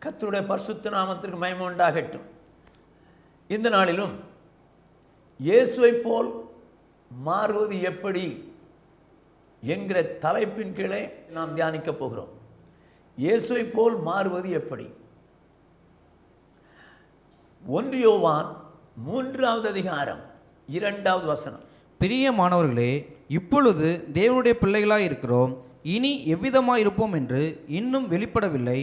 கர்த்தருடைய பரிசுத்த நாமத்திற்கு மகிமை உண்டாகட்டும். இந்த நாளிலும் இயேசுவை போல் மாறுவது எப்படி என்கிற தலைப்பின் கீழே நாம் தியானிக்கப் போகிறோம். இயேசுவை போல் மாறுவது எப்படி? 1 யோவான் 3வது அதிகாரம் 2வது வசனம். பிரியமானவர்களே, இப்பொழுது தேவனுடைய பிள்ளைகளாய் இருக்கிறோம், இனி எவ்விதமாய் இருப்போம் என்று இன்னும் வெளிப்படவில்லை.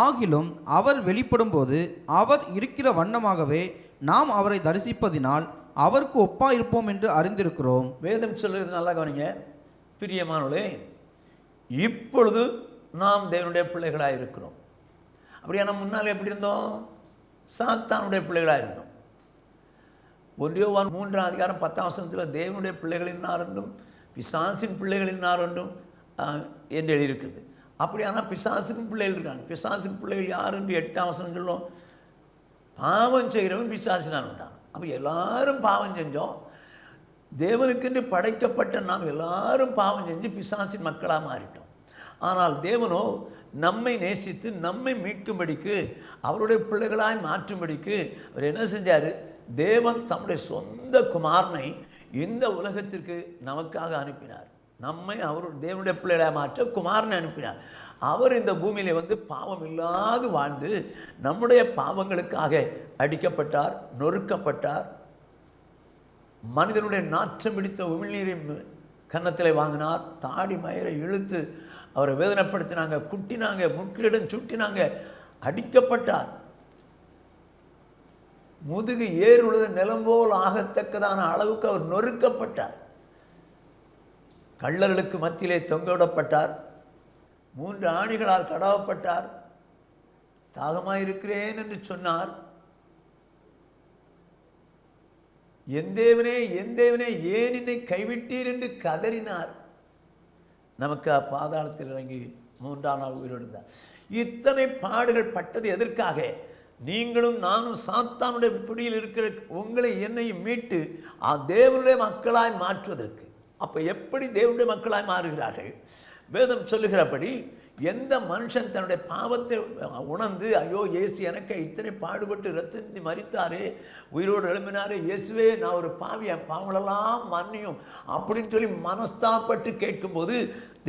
ஆகிலும் அவர் வெளிப்படும்போது அவர் இருக்கிற வண்ணமாகவே நாம் அவரை தரிசிப்பதினால் அவருக்கு ஒப்பா இருப்போம் என்று அறிந்திருக்கிறோம். வேதம் சொல்கிறது நல்லா கவனிங்க. பிரியமானவர்களே, இப்பொழுது நாம் தேவனுடைய பிள்ளைகளாக இருக்கிறோம். அப்படியான முன்னால் எப்படி இருந்தோம்? சாத்தானுடைய பிள்ளைகளாக இருந்தோம். 1 யோவான் 3வது அதிகாரம் 10வது வசனத்தில் தேவனுடைய பிள்ளைகளினார் என்றும் பிசாசின் பிள்ளைகளினார் என்றும் என்று எழுதியிருக்கிறது. அப்படியானால் பிசாசுக்கு பிள்ளைகள் இருக்காங்க. பிசாசுக்கு பிள்ளைகள் யார் என்று 8வது வசனம் சொல்லும். பாவம் செய்கிறவன் பிசாசினால் உண்டான். அப்போ எல்லாரும் பாவம் செஞ்சோம். தேவனுக்கென்று படைக்கப்பட்ட நாம் எல்லாரும் பாவம் செஞ்சு பிசாசின் மக்களாக மாறிட்டோம். ஆனால் தேவனோ நம்மை நேசித்து நம்மை மீட்கும்படிக்கு அவருடைய பிள்ளைகளாய் மாற்றும்படிக்கு அவர் என்ன செஞ்சார்? தேவன் தம்முடைய சொந்த குமாரனை இந்த உலகத்திற்கு நமக்காக அனுப்பினார். நம்மை அவர் தேவனுடைய பிள்ளைகளாக மாற்ற குமாரனை அனுப்பினார். அவர் இந்த பூமியிலே வந்து பாவம் இல்லாது வாழ்ந்து நம்முடைய பாவங்களுக்காக அடிக்கப்பட்டார், நொறுக்கப்பட்டார். மனிதனுடைய நாற்றம் பிடித்த உமிழ்நீரை கன்னத்தில் வாங்கினார். தாடி மயிரை இழுத்து அவரை வேதனைப்படுத்தினாங்க, குட்டினாங்க, முட்களிடம் சுட்டினாங்க, அடிக்கப்பட்டார். முதுகு ஏர் உழுத நிலம்போல் ஆகத்தக்கதான அளவுக்கு அவர் நொறுக்கப்பட்டார். கள்ளர்களுக்கு மத்தியிலே தொங்கவிடப்பட்டார். 3 ஆணிகளால் கடவப்பட்டார். தாகமாயிருக்கிறேன் என்று சொன்னார். என் தேவனே என் தேவனே ஏன் என்னை கைவிட்டீர் என்று கதறினார். நமக்கு பாதாளத்தில் இறங்கி 3ஆம் நாள் உயிரிழந்தார். இத்தனை பாடுகள் பட்டது எதற்காக? நீங்களும் நானும் சாத்தானுடைய பிடியில் இருக்கிற உங்களை என்னையும் மீட்டு தேவனுடைய மக்களாய் மாற்றுவதற்கு. அப்போ எப்படி தேவனுடைய மக்களாய் மாறுகிறார்கள்? வேதம் சொல்லுகிறபடி எந்த மனுஷன் தன்னுடைய பாவத்தை உணர்ந்து, ஐயோ இயேசு எனக்கு இத்தனை பாடுபட்டு ரத்தத்தி மரித்தாரே, உயிரோடு எழுப்பினாரே, இயேசுவே நான் ஒரு பாவி, என் பாவங்களெல்லாம் மன்னியும் அப்படின்னு சொல்லி மனஸ்தாப்பட்டு கேட்கும்போது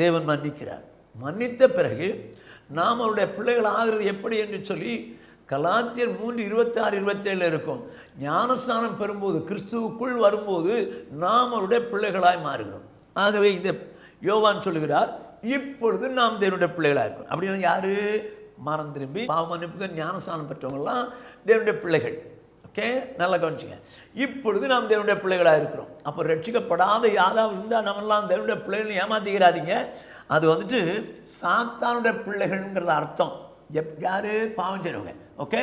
தேவன் மன்னிக்கிறார். மன்னித்த பிறகு நாம் அவருடைய பிள்ளைகள் ஆகிறது எப்படி என்று சொல்லி கலாத்தியர் 3:26-27 இருக்கும். ஞானஸ்நானம் பெறும்போது, கிறிஸ்துவுக்குள் வரும்போது நாம் அவருடைய பிள்ளைகளாய் மாறுகிறோம். ஆகவே இந்த யோவான் சொல்லுகிறார், இப்பொழுது நாம் தேவனுடைய பிள்ளைகளாக இருக்கோம். அப்படின்னா யார்? மனம் திரும்பி பாவ மன்னிப்புக்கு ஞானஸ்நானம் பெற்றவங்களாம் தேவனுடைய பிள்ளைகள். ஓகே, நல்லா கவனிச்சுங்க. இப்பொழுது நாம் தேவனுடைய பிள்ளைகளாக இருக்கிறோம். அப்போ ரட்சிக்கப்படாத யாராவது இருந்தால் நம்மெல்லாம் தேவனுடைய பிள்ளைகள் ஏமாத்திக்கிறாதீங்க. அது வந்துட்டு சாத்தானுடைய பிள்ளைகள்ங்கிறது அர்த்தம். யார்? பாவம் செய்றவங்க. ஓகே,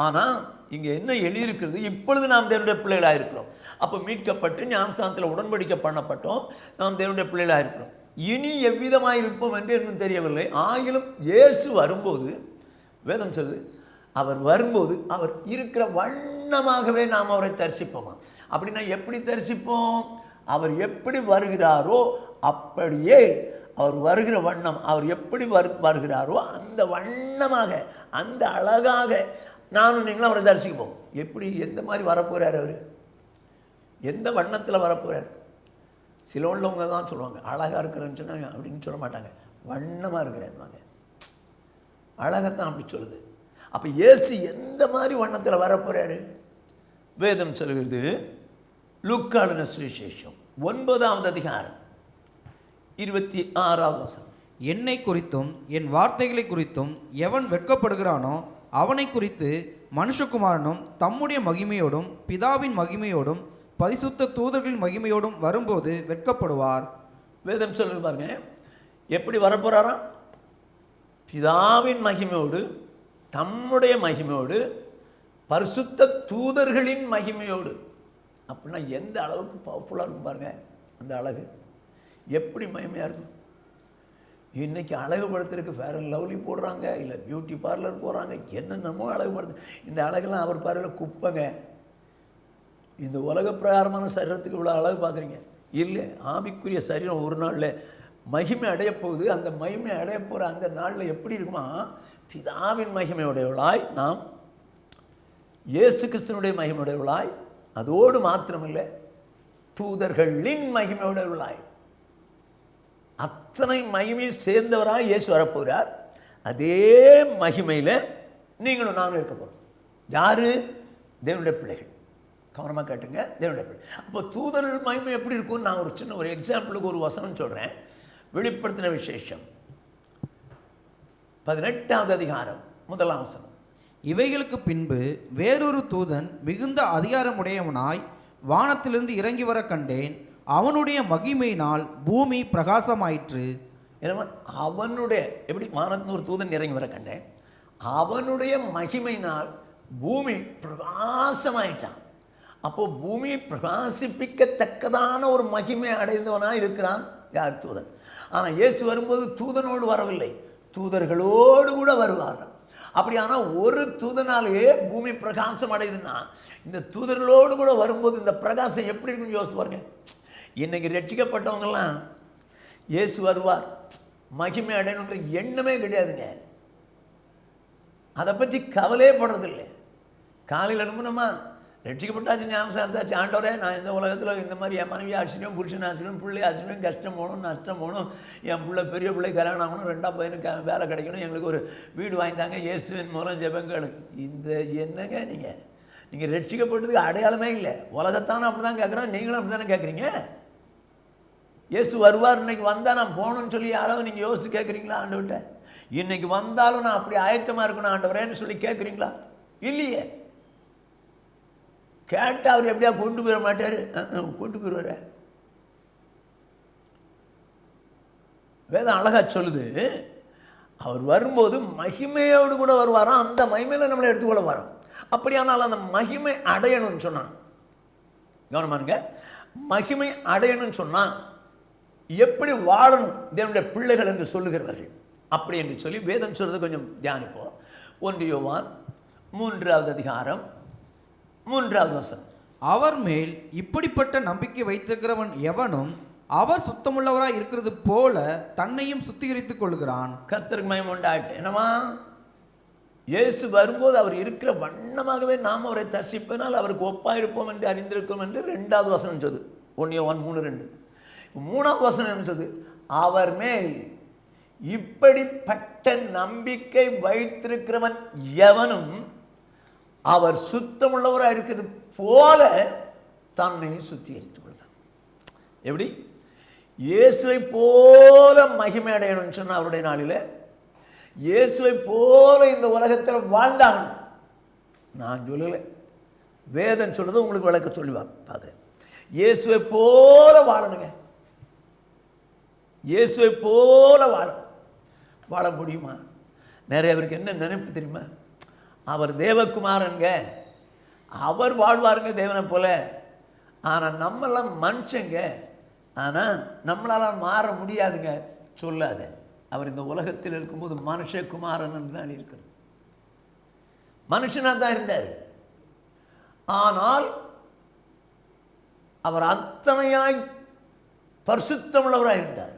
ஆனால் இங்கே என்ன எழுதியிருக்கிறது? இப்பொழுது நாம் தேவனுடைய பிள்ளைகளாக இருக்கிறோம். அப்போ மீட்கப்பட்டு ஞானஸ்தானத்தில் உடன்படிக்கை பண்ணப்பட்டோம். நாம் தேவனுடைய பிள்ளைகளாக இருக்கிறோம். இனி எவ்விதமாக இருப்போம் என்று இன்னும் தெரியவில்லை. ஆகிலும் இயேசு வரும்போது வேதம் சொல்லுது, அவர் வரும்போது அவர் இருக்கிற வண்ணமாகவே நாம் அவரை தரிசிப்போமா. அப்படின்னா எப்படி தரிசிப்போம்? அவர் எப்படி வருகிறாரோ அப்படியே அவர் வருகிற வண்ணம், அவர் எப்படி வருகிறாரோ அந்த வண்ணமாக, அந்த அழகாக நானும் நீங்களும் அவரை தரிசிக்க போவோம். எப்படி, எந்த மாதிரி வரப்போகிறார்? அவர் எந்த வண்ணத்தில் வரப்போகிறார்? சில உள்ளவங்க தான் சொல்லுவாங்க, அழகாக இருக்கிறேன்னு சொன்னாங்க அப்படின்னு சொல்ல மாட்டாங்க, வண்ணமாக இருக்கிறேன்வாங்க. அழகத்தான் அப்படி சொல்லுது. அப்போ இயேசு எந்த மாதிரி வண்ணத்தில் வரப்போகிறாரு? வேதம் சொல்கிறது, லூக்கா சுவிசேஷம் 9வது அதிகாரம் 26வது வசனம். என்னை குறித்தும் என் வார்த்தைகளை குறித்தும் எவன் வெட்கப்படுகிறானோ அவனை குறித்து மனுஷகுமாரனும் தம்முடைய மகிமையோடும் பிதாவின் மகிமையோடும் பரிசுத்த தூதர்களின் மகிமையோடும் வரும்போது வெட்கப்படுவார். வேதம் சொல்லுது பாருங்க, எப்படி வரப்போறாராம்? பிதாவின் மகிமையோடு, தம்முடைய மகிமையோடு, பரிசுத்த தூதர்களின் மகிமையோடு. அப்படின்னா எந்த அளவுக்கு பவர்ஃபுல்லாக இருக்கும் பாருங்க அந்த அழகு. எப்படி மகிமையாக இருக்கும்? இன்றைக்கி அழகுபடுத்துறதுக்கு ஃபேர் அண்ட் லவ்லி போடுறாங்க, இல்லை பியூட்டி பார்லர் போகிறாங்க, என்னென்னமோ அழகுபடுத்து. இந்த அழகெல்லாம் அவர் பார்வையில் குப்பைங்க. இந்த உலக பிரகாரமான சரீரத்துக்கு இவ்வளோ அழகு பார்க்குறீங்க இல்லை. ஆவிக்குரிய சரீரம் ஒரு நாளில் மகிமை அடைய போகுது. அந்த மகிமை அடைய போகிற அந்த நாளில் எப்படி இருக்குமா? பிதாவின் மகிமையுடையவளாய், நாம் இயேசு கிறிஸ்துவனுடைய மகிமையுடையவளாய், அதோடு மாத்திரமில்லை தூதர்களின் மகிமையுடையவளாய், அத்தனை மகிமையை சேர்ந்தவராய் இயேசு வரப்போகிறார். அதே மகிமையில் நீங்களும் நானும் இருக்க போகிறோம். யாரு? தேவனுடைய பிள்ளைகள். கவனமாக கேட்டுங்க, தேவனுடைய பிள்ளை. அப்போ தூதர்கள் மகிமை எப்படி இருக்கும்னு நான் ஒரு எக்ஸாம்பிளுக்கு ஒரு வசனம் சொல்கிறேன். வெளிப்படுத்தின விசேஷம் 18வது அதிகாரம் 1ஆம் வசனம். இவைகளுக்கு பின்பு வேறொரு தூதன் மிகுந்த அதிகாரமுடையவனாய் வானத்திலிருந்து இறங்கி வர கண்டேன். அவனுடைய மகிமையினால் பூமி பிரகாசமாயிற்று. ஏன்னா அவனுடைய, எப்படி வானத்தின் ஒரு தூதன் இறங்கி வர கண்டேன், அவனுடைய மகிமையினால் பூமி பிரகாசமாயிட்டான். அப்போ பூமியை பிரகாசிப்பிக்கத்தக்கதான ஒரு மகிமை அடைந்தவனாக இருக்கிறான். யார்? தூதன். ஆனால் இயேசு வரும்போது தூதனோடு வரவில்லை, தூதர்களோடு கூட வருவார். அப்படியானா ஒரு தூதனாலேயே பூமி பிரகாசம் அடையுதுன்னா, இந்த தூதர்களோடு கூட வரும்போது இந்த பிரகாசம் எப்படி இருக்குன்னு யோசிச்சு பாருங்க. இன்னைக்கு ரட்சிக்கப்பட்டவங்கெல்லாம் இயேசு வருவார் மகிமை அடையணுங்கிற எண்ணமே கிடையாதுங்க. அதை பற்றி கவலையே படுறதில்லை. காலையில் எழும்பணுமா, ரட்சிக்கப்பட்டாச்சு, ஞானம் எடுத்தாச்சு, ஆண்டவரே நான் இந்த உலகத்தில் இந்த மாதிரி என் மனைவி ஆச்சரியம், புருஷன் ஆச்சரியம், பிள்ளை ஆச்சரியம், கஷ்டம் போகணும், நஷ்டம் போகணும், என் பிள்ளை பெரிய பிள்ளை கல்யாணம் ஆகணும், 2ஆம் பையனுக்கு வேலை கிடைக்கணும், எங்களுக்கு ஒரு வீடு வாங்கித்தாங்க, இயேசுவின் மூலம் ஜெபங்கள். இந்த என்னங்க நீங்கள் ரட்சிக்கப்பட்டதுக்கு அடையாளமே இல்லை. உலகத்தானே அப்படி தான் கேட்குறோம், நீங்களும் அப்படி தானே கேட்குறீங்க. இயேசு வருவார், இன்னைக்கு வந்தால் நான் போகணும்னு சொல்லி யாராவது நீங்கள் யோசித்து கேட்குறீங்களா? ஆண்டவர்கிட்ட இன்னைக்கு வந்தாலும் நான் அப்படி ஆயத்தமாக இருக்கணும் ஆண்டவரேன்னு சொல்லி கேட்குறீங்களா? இல்லையே. கேட்டால் அவர் எப்படியா கொண்டு போயிட மாட்டார், கொண்டு போயிடுவார். வேதம் அழகா சொல்லுது, அவர் வரும்போது மகிமையோடு கூட வருவாராம். அந்த மகிமையில் நம்மளை எடுத்துக்கொள்ள வரோம். அப்படியானால் அந்த மகிமை அடையணும்னு சொன்னான், கவனமானுங்க, மகிமை அடையணும்னு சொன்னால் எப்படி வாழணும் தேவனுடைய பிள்ளைகள் என்று சொல்லுகிறவர்கள் அப்படி என்று சொல்லி வேதம் சொல்றது கொஞ்சம் தியானிப்போம். 1 யோவான் 3ஆவது அதிகாரம் 3ஆவது வசனம். அவர் மேல் இப்படிப்பட்ட நம்பிக்கை வைத்திருக்கிறவன் எவனும் அவர் சுத்தமுள்ளவராய் இருக்கிறது போல தன்னையும் சுத்திகரித்துக் கொள்கிறான். கர்த்தருக்கு மகிமை உண்டாகட்டும். என்னவா? இயேசு வரும்போது அவர் இருக்கிற வண்ணமாகவே நாம் அவரை தரிசிப்பதனால் அவருக்கு ஒப்பாயிருப்போம் என்று அறிந்திருக்கோம் என்று 2ஆவது வசனம் சொல்லுது. 1 யோவான் 3:2. 3ஆவது வசனம் என்ன சொல்லுது? அவர் மேல் இப்படிப்பட்ட நம்பிக்கை வைத்திருக்கிறவன் எவனும் அவர் சுத்தமுள்ளவராக இருக்கிறது போல தன்னை சுத்திகரித்துக் கொள்கிறான். எப்படி? இயேசுவை போல மகிமை அடையணும்னு சொன்னால் அவருடைய நாளில் இயேசுவை போல இந்த உலகத்தில் வாழ்ந்தாகணும். நான் சொல்லலை, வேதம் சொல்லுறது உங்களுக்கு விளக்க சொல்லி பார்க்குறேன். இயேசுவை போல வாழணுங்க. இயேசுவை போல வாழ முடியுமா? நிறைய பேருக்கு என்ன நினைப்பு தெரியுமா? அவர் தேவகுமாரனுங்க, அவர் வாழ்வாருங்க தேவனை போல. ஆனால் நம்மெல்லாம் மனுஷங்க, ஆனால் நம்மளால் மாற முடியாதுங்க. சொல்லாத. அவர் இந்த உலகத்தில் இருக்கும்போது மனுஷகுமாரன் தான் இருக்கிறது, மனுஷனாக தான் இருந்தார். ஆனால் அவர் அத்தனையாய் பரிசுத்தமுள்ளவராக இருந்தார்.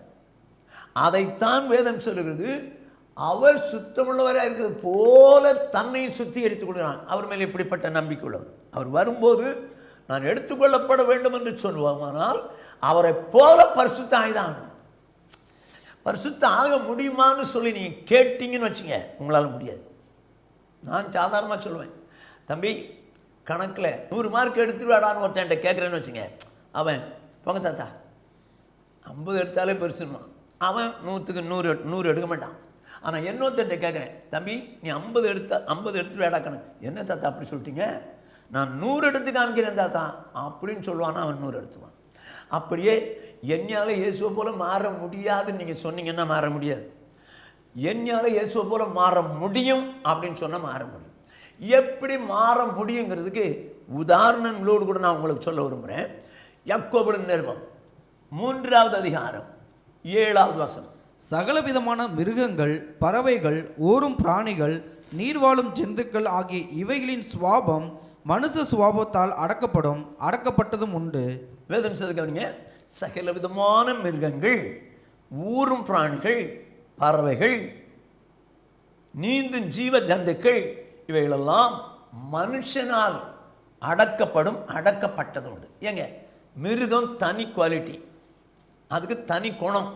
அதைத்தான் வேதம் சொல்லுகிறது, அவர் சுத்தமுள்ளவராக இருக்கிறது போல தன்னை சுத்திகரித்துக் கொள்கிறான். அவர் மேல் இப்படிப்பட்ட நம்பிக்கை உள்ளவர். அவர் வரும்போது நான் எடுத்துக்கொள்ளப்பட வேண்டும் என்று சொல்லுவானால் அவரை போல பரிசுத்த ஆகிதான். பரிசுத்த ஆக முடியுமான்னு சொல்லி நீங்கள் கேட்டீங்கன்னு வச்சுங்க, உங்களால் முடியாது. நான் சாதாரணமாக சொல்லுவேன், தம்பி கணக்கில் 100 மார்க் எடுத்துருவாடான்னு ஒருத்தன்ட்ட கேட்குறேன்னு வச்சுங்க, அவன் போங்க தாத்தா 50 எடுத்தாலே பெருசுமா, அவன் 100க்கு 100 எடுக்க மாட்டான். ஆனால் இன்னொருத்தன்ட்ட கேட்குறேன், தம்பி நீ 50 எடுத்துருவாடா கணக்கு. என்ன தாத்தா அப்படி சொல்லிட்டீங்க? நான் 100 எடுத்து காமிக்கிறேன் தாத்தா அப்படின்னு சொல்லுவானா, அவன் 100 எடுத்துவான். அப்படியே என்னால் இயேசுவை போல மாற முடியாதுன்னு நீங்கள் சொன்னீங்கன்னா மாற முடியாது. என்னால் இயேசுவை போல மாற முடியும் அப்படின்னு சொன்னால் மாற முடியும். எப்படி மாற முடியுங்கிறதுக்கு உதாரணங்களோடு கூட நான் உங்களுக்கு சொல்ல விரும்புகிறேன். யாக்கோபுவின் நிருபம் 3ஆவது அதிகாரம் 7ஆவது வசனம். சகலவிதமான மிருகங்கள், பறவைகள், ஊரும் பிராணிகள், நீர்வாழும் ஜந்துக்கள் ஆகிய இவைகளின் சுவாபம் மனுஷ சுவாபத்தால் அடக்கப்பட்டதும் உண்டு. வேதம் சொல்லுங்க, சகல விதமான மிருகங்கள், ஊரும் பிராணிகள், பறவைகள், நீந்தும் ஜீவ ஜந்துக்கள் இவைகளெல்லாம் மனுஷனால் அடக்கப்பட்டது உண்டு. ஏங்க, மிருகம் தனி குவாலிட்டி, அதுக்கு தனி குணம்.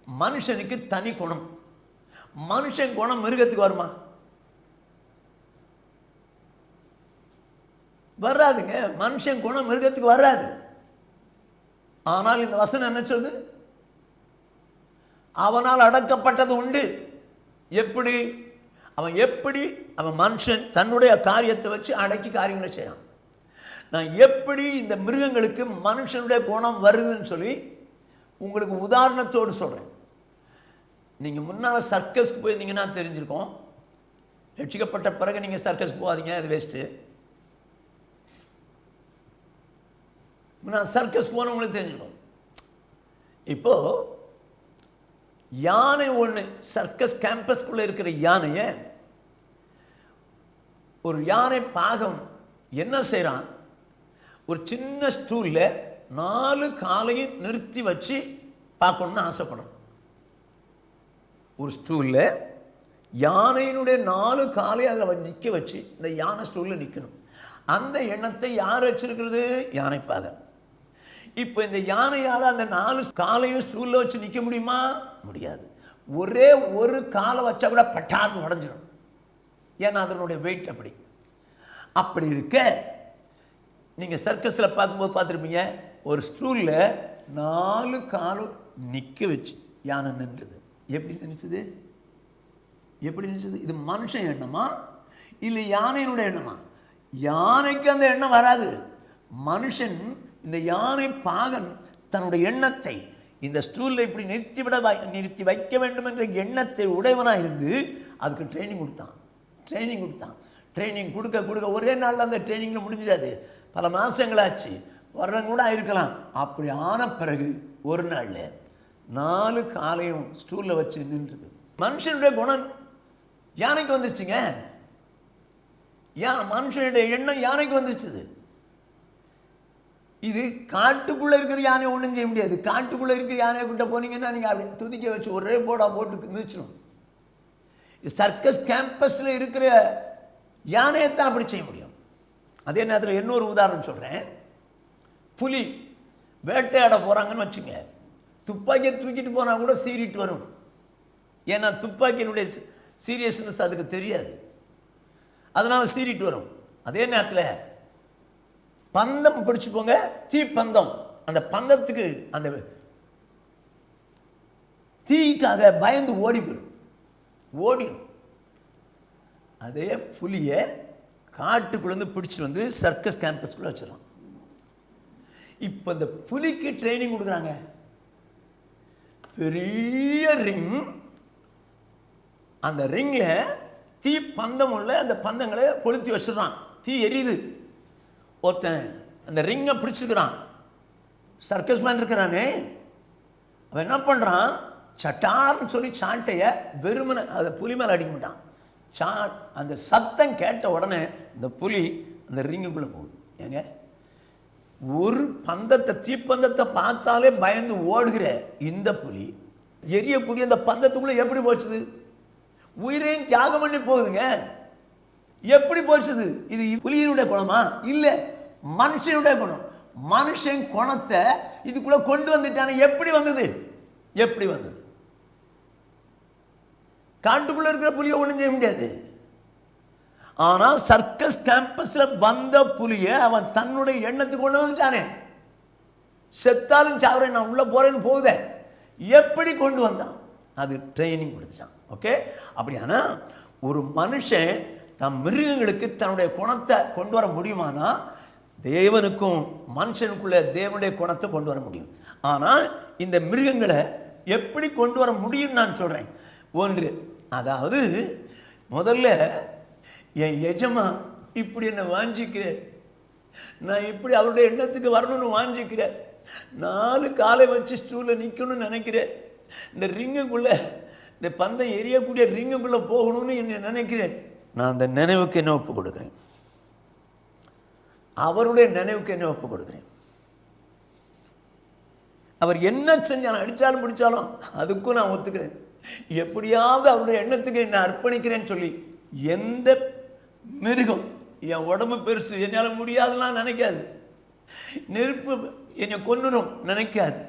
மனுஷனுக்கு தனி குணம். மனுஷன் குணம் மிருகத்துக்கு வருமா? வராதுங்க. மனுஷன் குணம் மிருகத்துக்கு வராது. ஆனால் இந்த வசனம் என்ன சொல்லுது? அவனால் அடக்கப்பட்டது உண்டு. எப்படி? அவன் மனுஷன் தன்னுடைய காரியத்தை வச்சு அடக்கி காரியங்களை செய்யறான். நான் எப்படி இந்த மிருகங்களுக்கு மனுஷனுடைய குணம் வருதுன்னு சொல்லி உங்களுக்கு உதாரணத்தோடு சொல்கிறேன். நீங்கள் முன்னால் சர்க்கஸ்க்கு போயிருந்தீங்கன்னா தெரிஞ்சிருக்கோம். ரட்சிக்கப்பட்ட பிறகு நீங்கள் சர்க்கஸ் போகாதீங்க, அது வேஸ்ட்டு. முன்னால் சர்க்கஸ் போனவங்களுக்கு தெரிஞ்சிருக்கோம். இப்போது யானை ஒன்று, சர்க்கஸ் கேம்பஸ்குள்ளே இருக்கிற யானையை ஒரு யானை பாகம் என்ன செய்கிறான்? ஒரு சின்ன ஸ்டூலில் 4 காலையும் நிறுத்தி வச்சு பார்க்கணுன்னு ஆசைப்படும். ஒரு ஸ்டூலில் யானையினுடைய 4 காலையும் அதில் நிற்க வச்சு இந்த யானை ஸ்டூலில் நிற்கணும். அந்த எண்ணத்தை யார் வச்சிருக்கிறது? யானை பாகம். இப்போ இந்த யானையால் அந்த 4 காலையும் ஸ்டூலில் வச்சு நிற்க முடியுமா? முடியாது. ஒரே ஒரு காலை வச்சா கூட பட்டார்னு உடஞ்சிடும். ஏன்னா அதனுடைய வெயிட் அப்படி இருக்க, நீங்கள் சர்க்கஸில் பார்க்கும்போது பார்த்துருப்பீங்க, ஒரு ஸ்டூலில் 4 காலும் நிற்க வச்சு யானை நின்றுது. எப்படி நினைச்சது? இது மனுஷன் எண்ணமா இல்லை யானையினுடைய எண்ணமா? யானைக்கு அந்த எண்ணம் வராது. மனுஷன், இந்த யானை பாகன் தன்னுடைய எண்ணத்தை இந்த ஸ்டூலில் இப்படி நிறுத்தி வைக்க வேண்டும் என்ற எண்ணத்தை உடையவனாக இருந்து அதுக்கு ட்ரைனிங் கொடுத்தான். ட்ரைனிங் கொடுக்க ஒரே நாளில் அந்த ட்ரைனிங்கில் முடிஞ்சிடாது. பல மாதங்களாச்சு, வருடம் கூட ஆயிருக்கலாம். அப்படி ஆன பிறகு ஒரு நாளில் 4 காலையும் ஸ்டூலில் வச்சு நின்றுது. மனுஷனுடைய குணம் யானைக்கு வந்துருச்சுங்க. மனுஷனுடைய எண்ணம் யானைக்கு வந்துருச்சுது. இது காட்டுக்குள்ளே இருக்கிற யானை ஒன்றும் செய்ய முடியாது. காட்டுக்குள்ளே இருக்கிற யானையை கிட்ட போனீங்கன்னா நீங்கள் அப்படி துதிக்க வச்சு ஒரே போடா போட்டு மிதிச்சிடும். சர்க்கஸ் கேம்பஸில் இருக்கிற யானையைத்தான் அப்படி செய்ய முடியும். அதே நேரத்தில் இன்னொரு உதாரணம் சொல்கிறேன். புலி வேட்டையாட போகிறாங்கன்னு வச்சுங்க, துப்பாக்கியை தூக்கிட்டு போனால் கூட சீறிட்டு வரும். ஏன்னா துப்பாக்கியினுடைய சீரியஸ்னஸ் அதுக்கு தெரியாது, அதனால் சீறிட்டு வரும். அதே நேரத்தில் பந்தம் பிடிச்சுப்போங்க, தீப்பந்தம். அந்த பந்தத்துக்கு அந்த தீக்காக பயந்து ஓடிடும். அதே புலியை காட்டுக்குள்ளேருந்து பிடிச்சிட்டு வந்து சர்க்கஸ் கேம்பஸ்குள்ளே வச்சிடலாம். இப்போ இந்த புலிக்கு ட்ரைனிங் கொடுக்குறாங்க. பெரிய ரிங், அந்த ரிங்கில் தீ பந்தம் உள்ள அந்த பந்தங்களை கொளுத்தி வச்சிடறான். தீ எரியுது. ஒருத்தன் அந்த ரிங்கை பிடிச்சிருக்கிறான். சர்க்கஸ் மேன் இருக்கிறானே, அவன் என்ன பண்ணுறான்? சட்டார்னு சொல்லி சாட்டையை வெறுமனை அதை புலி மேலே அடிக்க மாட்டான். அந்த சத்தம் கேட்ட உடனே இந்த புலி அந்த ரிங்குக்குள்ளே போகுது. ஏங்க, ஒரு பந்தத்தை, தீப்பந்தத்தை பார்த்தாலே பயந்து ஓடுகிற இந்த புலி எரியக்கூடிய அந்த பந்தத்துக்குள்ளே எப்படி போச்சுது? உயிரையும் தியாகம் பண்ணி போகுதுங்க. எப்படி போச்சுது? இது புலியினுடைய குணமா? இல்லை, மனுஷனுடைய குணம். மனுஷன் குணத்தை இதுக்குள்ளே கொண்டு வந்துட்டானே. எப்படி வந்தது? காட்டுக்குள்ளே இருக்கிற புலியை ஒன்றும் செய்ய முடியாது. ஆனால் சர்க்கஸ் கேம்பஸில் வந்த புலியை அவன் தன்னுடைய எண்ணத்துக்கு கொண்டு வந்துட்டானே. செத்தாலும் சாவரேன், நான் உள்ளே போகிறேன்னு போகுதே. எப்படி கொண்டு வந்தான்? அது ட்ரைனிங் கொடுத்துட்டான். ஓகே, அப்படியானா ஒரு மனுஷன் தம் மிருகங்களுக்கு தன்னுடைய குணத்தை கொண்டு வர முடியுமானா, தேவனுக்கும் மனுஷனுக்குள்ளே தேவனுடைய குணத்தை கொண்டு வர முடியும். ஆனால் இந்த மிருகங்களை எப்படி கொண்டு வர முடியும்னு நான் சொல்கிறேன். ஒன்று, அதாவது முதல்ல என் எஜமா இப்படி என்னை வாஞ்சிக்கிறேன், நான் இப்படி அவருடைய எண்ணத்துக்கு வரணும்னு வாஞ்சிக்கிறேன், 4 காலை வச்சு ஸ்டூலில் நிற்கணும்னு நினைக்கிறேன், இந்த ரிங்குக்குள்ளே, இந்த பந்தம் எரியக்கூடிய ரிங்குக்குள்ளே போகணும்னு என்னை நினைக்கிறேன். நான் அந்த நினைவுக்கு என்ன ஒப்பு கொடுக்குறேன்? அவருடைய நினைவுக்கு என்ன ஒப்பு கொடுக்குறேன்? அவர் என்ன செஞ்சாலும், அடித்தாலும் பிடிச்சாலும் அதுக்கும் நான் ஒத்துக்கிறேன். எப்படியாவது அவருடைய எண்ணத்துக்கு என்னை அர்ப்பணிக்கிறேன்னு சொல்லி எந்த மிருகம் என் உடம்பு பெருசு என்னால் முடியாதுலாம் நினைக்காது, நெருப்பு என்னை கொன்னுடும் நினைக்காது.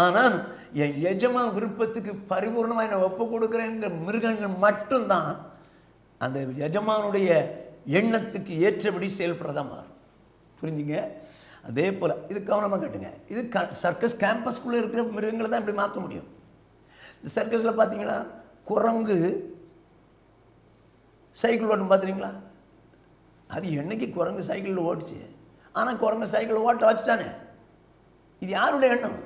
ஆனால் என் எஜமான் விருப்பத்துக்கு பரிபூர்ணமாக என்னை ஒப்பு கொடுக்குறேங்கிற மிருகங்கள் மட்டும்தான் அந்த எஜமானுடைய எண்ணத்துக்கு ஏற்றபடி செயல்படுறதா மாறும். புரிஞ்சுங்க? அதே போல் இது கவனமாக கட்டுங்க. இது சர்க்கஸ் கேம்பஸ்குள்ளே இருக்கிற மிருகங்களை தான் இப்படி மாற்ற முடியும். இந்த சர்க்கஸில் பார்த்தீங்களா, குரங்கு சைக்கிள் ஓட்டும் பார்த்துறீங்களா? அது என்னைக்கு குரங்கு சைக்கிளில் ஓட்டுச்சு, ஆனால் குரங்கு சைக்கிள் ஓட்ட வச்சுட்டானே. இது யாருடைய எண்ணம்?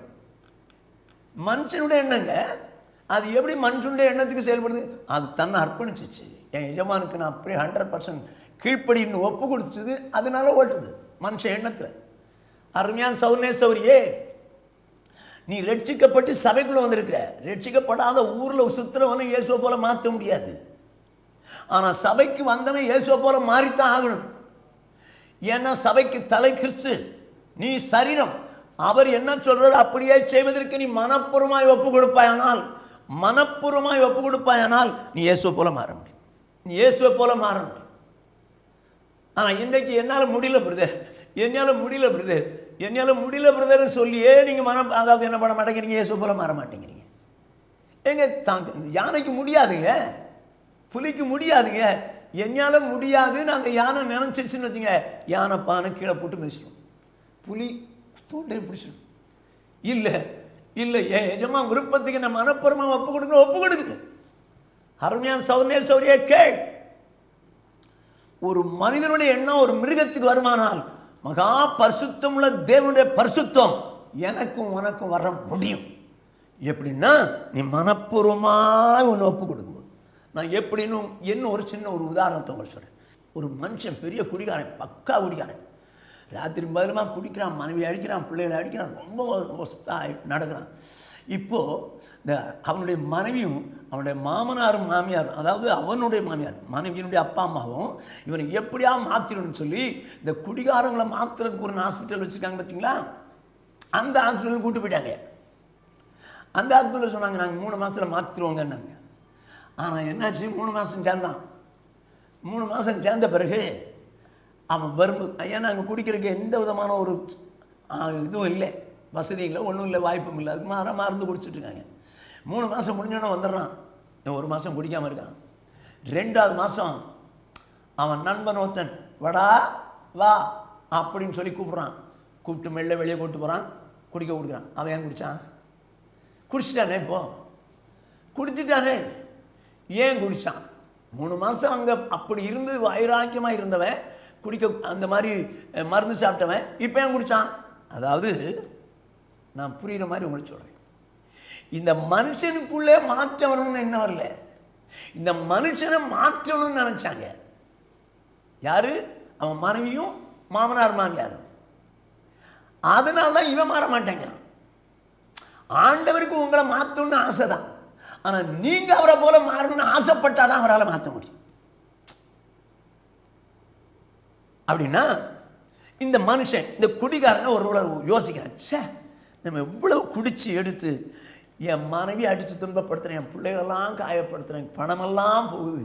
மனுஷனுடைய எண்ணங்க. அது எப்படி மனுஷனுடைய எண்ணத்துக்கு செயல்படுது? அது தன்னை அர்ப்பணிச்சிச்சு. என் எஜமானுக்கு நான் அப்படியே 100% கீழ்ப்படின்னு ஒப்பு கொடுத்தது, அதனால ஓட்டுது மனுஷன் எண்ணத்தில். அருமையான சௌர்ணே சௌரியே, நீ ரட்சிக்கப்பட்டு சபைக்குள்ளே வந்திருக்கிற. ரட்சிக்கப்படாத ஊரில் சுற்றுறவனை இயேசுவை போல மாற்ற முடியாது. ஆனால் சபைக்கு வந்தவன் இயேசுவை போல மாறித்தான் ஆகணும். ஏன்னா சபைக்கு தலை கிறிஸ்து, நீ சரீரம். அவர் என்ன சொல்றாரு அப்படியே செய்வதற்கு நீ மனப்பூர்வமாய் ஒப்பு கொடுப்பாயானால், மனப்பூர்வமாய் ஒப்பு கொடுப்பாயானால் நீ இயேசுவை போல மாற முடியும். நீ இயேசுவை போல மாற முடியும். ஆனால் இன்றைக்கு என்னால் முடியல பிரதர், என்னால் முடியல பிரதர், என்னால் முடியல பிரதர்னு சொல்லியே நீங்கள் அதாவது என்ன பண்ண மாட்டேங்கிறீங்க, இயேசுவை போல மாற மாட்டேங்கிறீங்க. எங்க யானைக்கு முடியாதுங்க, புலிக்கு முடியாதுங்க. என்னால் முடியாதுன்னு அந்த யானை நினைச்சிருச்சுன்னு வச்சுங்க, யானை பானை கீழே போட்டு மிதிச்சிடும், புலி தோண்டை பிடிச்சிடும். இல்லை இல்லை, என் எஜமா விருப்பத்துக்கு நம்ம மனப்பூர்வமாக ஒப்பு கொடுக்கணும், ஒப்பு கொடுக்குது. அருமையான சௌர்ணே சௌரியே கேள். ஒரு மனிதனுடைய எண்ணம் ஒரு மிருகத்துக்கு வருமானால், மகா பரிசுத்தம் உள்ள தேவனுடைய பரிசுத்தம் எனக்கும் உனக்கும் வர முடியும். எப்படின்னா நீ மனப்பூர்வமாக ஒன்று ஒப்பு கொடுக்கும்போது. நான் எப்படின்னு என்ன ஒரு சின்ன ஒரு உதாரணத்தை உங்களுக்கு சொல்கிறேன். ஒரு மனுஷன் பெரிய குடிகாரன், பக்கா குடிகாரன், ராத்திரி பதிலமாக குடிக்கிறான், மனைவி அடிக்கிறான், பிள்ளைகளை அடிக்கிறான், ரொம்ப நடக்கிறான். இப்போது இந்த அவனுடைய மனைவியும் அவனுடைய மாமனாரும் மாமியாரும், அதாவது அவனுடைய மாமியார் மனைவியினுடைய அப்பா அம்மாவும் இவனை எப்படியா மாற்றிடணும்னு சொல்லி இந்த குடிகாரங்களை மாற்றுறதுக்கு ஒரு ஹாஸ்பிட்டல் வச்சுருக்காங்க பார்த்தீங்களா, அந்த ஹாஸ்பிட்டலுக்கு கூப்பிட்டு போயிட்டாங்க. அந்த ஹாஸ்பிட்டலில் சொன்னாங்க நாங்கள் 3 மாதத்தில் மாற்றிடுவோங்கன்னாங்க. ஆனால் என்னாச்சு, 3 மாதம் சேர்ந்தான். 3 மாதம் சேர்ந்த பிறகு அவன் வரும்போது, ஐயா நாங்கள் குடிக்கிறதுக்கு எந்த விதமான ஒரு இதுவும் இல்லை, வசதி இல்லை, ஒன்றும் இல்லை, வாய்ப்பும் இல்லை. அதுக்கு மருந்து குடிச்சிட்ருக்காங்க. 3 மாதம் முடிஞ்சோன்னே வந்துடுறான். 1 மாதம் குடிக்காமல் இருக்கான். 2வது மாதம் அவன் நண்பன் ஒருத்தன் வடா வா அப்படின்னு சொல்லி கூப்பிட்றான். கூப்பிட்டு மெல்ல வெளியே கூப்பிட்டு போகிறான், குடிக்க கொடுக்குறான். அவன் ஏன் குடித்தான்? குடிச்சிட்டானே, இப்போ குடிச்சிட்டானே. ஏன் குடித்தான்? 3 மாதம் அங்கே அப்படி இருந்து வைராக்கியமாக இருந்தவன், குடிக்க அந்த மாதிரி மருந்து சாப்பிட்டவன், இப்போ ஏன் குடித்தான்? அதாவது நான் புரிகிற மாதிரி உங்களுக்கு சொல்கிறேன். இந்த மனுஷனுக்குள்ளே மாற்றம் வரணும்னு என்ன வரல, இந்த மனுஷனை மாற்றணும்னு நினச்சாங்க. யார்? அவன் மனைவியும் மாமனார் மாமியாரும். அதனால தான் இவன் மாற மாட்டேங்கிறான். ஆண்டவருக்கு உங்களை மாற்றணும்னு ஆசை தான், ஆனால் நீங்கள் அவரை போல மாறணும்னு ஆசைப்பட்டாதான் அவரால் மாற்ற முடியும். அப்படின்னா இந்த மனுஷன், இந்த குடிகாரனை ஒரு யோசிக்கிறான், சே நம்ம எவ்வளவு குடிச்சு எடுத்து என் மனைவி அடித்து துன்பப்படுத்துகிறேன், என் பிள்ளைகளெல்லாம் காயப்படுத்துகிறேன், பணமெல்லாம் போகுது,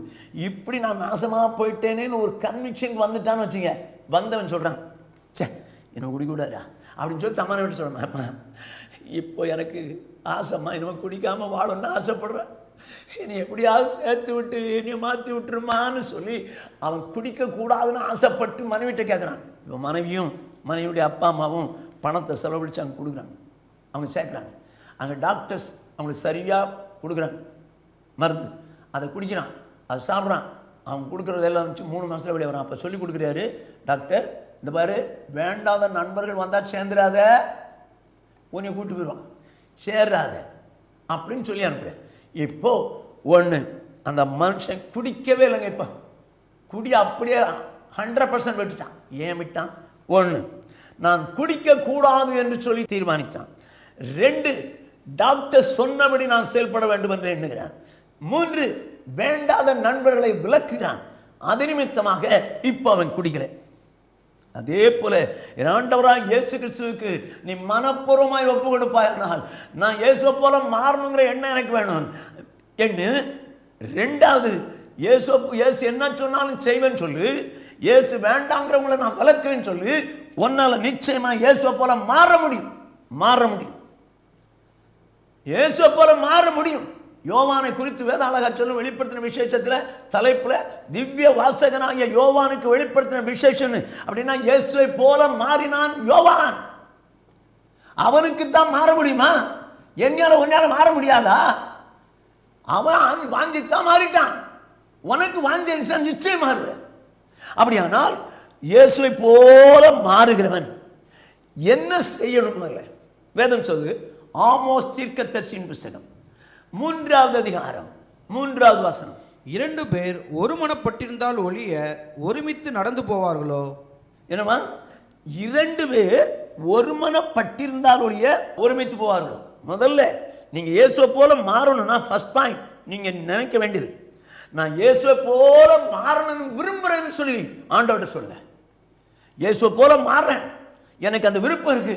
இப்படி நான் நாசமாக போயிட்டேனேன்னு ஒரு கன்விக்ஷன் வந்துட்டான்னு வச்சுங்க. வந்தவன் சொல்கிறான், சே என்னை குடிக்கூடாதா அப்படின்னு சொல்லி தம்மான விட்டு சொல்கிறேன், இப்போ எனக்கு ஆசைம்மா, இனிமே குடிக்காமல் வாழணும்னு ஆசைப்படுறேன், என்னை எப்படியாவது சேர்த்து விட்டு என்னை மாற்றி விட்டுருமான்னு சொல்லி அவன் குடிக்கக்கூடாதுன்னு ஆசைப்பட்டு மனைவிட்ட கேட்குறான். இப்போ மனைவியும் மனைவியுடைய அப்பா அம்மாவும் பணத்தை செலவழித்து அங்கே கொடுக்குறாங்க, அவங்க சேர்க்குறாங்க. அங்கே டாக்டர்ஸ் அவங்களுக்கு சரியாக கொடுக்குறாங்க மருந்து, அதை குடிக்கிறான், அதை சாப்பிட்றான். அவங்க கொடுக்குறதெல்லாம் வச்சு 3 மாதத்தில் வெளியே வரான். அப்போ சொல்லி கொடுக்குறாரு டாக்டர், இந்த பாரு வேண்டாத நண்பர்கள் வந்தால் சேர்ந்துடாத, உன்னை கூப்பிட்டு போயிடுவான், சேராத அப்படின்னு சொல்லி அனுப்புகிறேன். இப்போது ஒன்று, அந்த மனுஷன் குடிக்கவே இல்லைங்க. இப்போ குடி அப்படியே 100% விட்டுட்டான். ஏன் விட்டான்? 1, நான் குடிக்கக்கூடாது என்று சொல்லி தீர்மானித்தான். 2, டாக்டர் சொன்னபடி நான் செயல்பட வேண்டும் என்று எண்ணுகிறான். 3, வேண்டாத நண்பர்களை விலக்குகிறான். அது நிமித்தமாக இப்போ அவன் குடிக்கிறேன். அதே போல என் ஆண்டவராக இயேசு கிறிஸ்துவுக்கு நீ மனப்பூர்வமாய் ஒப்பு கொடுப்பாயானால், நான் இயேசுவை போல மாறணுங்கிற எண்ணம் எனக்கு வேணும். என்ன ரெண்டாவது, இயேசு என்ன சொன்னாலும் செய்வேன்னு சொல்லு, இயேசு வேண்டாங்கிறவங்களை நான் வளர்க்கிறேன்னு சொல்லு, உன்னால நிச்சயமா இயேசுவை போல மாற முடியும். இயேசுவை போல மாற முடியும். யோவானை குறித்து வேத அழகா சொல்லும் வெளிப்படுத்தின விசேஷத்தில் தலைப்புல திவ்ய வாசகனாகிய யோவானுக்கு வெளிப்படுத்தின விசேஷம் அப்படின்னா இயேசுவை போல மாறினான் யோவான். அவனுக்கு தான் மாற முடியுமா? ஒன்னால மாற முடியாதா? அவன் வாஞ்சித்தான் மாறிட்டான். உனக்கு வாஞ்சி நிச்சயம் மாறுவ. அப்படியானால் இயேசுவை போல மாறுகிறவன் என்ன செய்யணும்? வேதம் சொல்லுது, ஆமோஸ் தீர்க்கதரிசியின் புத்தகம் 3வது அதிகாரம் 3வது வசனம், 2 பேர் ஒருமனப்பட்டிருந்தால் ஒழிய ஒருமித்து நடந்து போவார்களோ? என்னமா 2 பேர் ஒருமனப்பட்டிருந்தால் ஒழிய ஒருமித்து போவார்களோ? முதல்ல நீங்க இயேசுவை போல மாறணும்னா ஃபர்ஸ்ட் பாயிண்ட் நீங்க நினைக்க வேண்டியது, நான் இயேசுவை போல மாறணும்னு விரும்புறேன்னு சொல்லி ஆண்டவர்கிட்ட சொல்லுங்க. இயேசுவை போல மாறுறேன், எனக்கு அந்த விருப்பம் இருக்கு,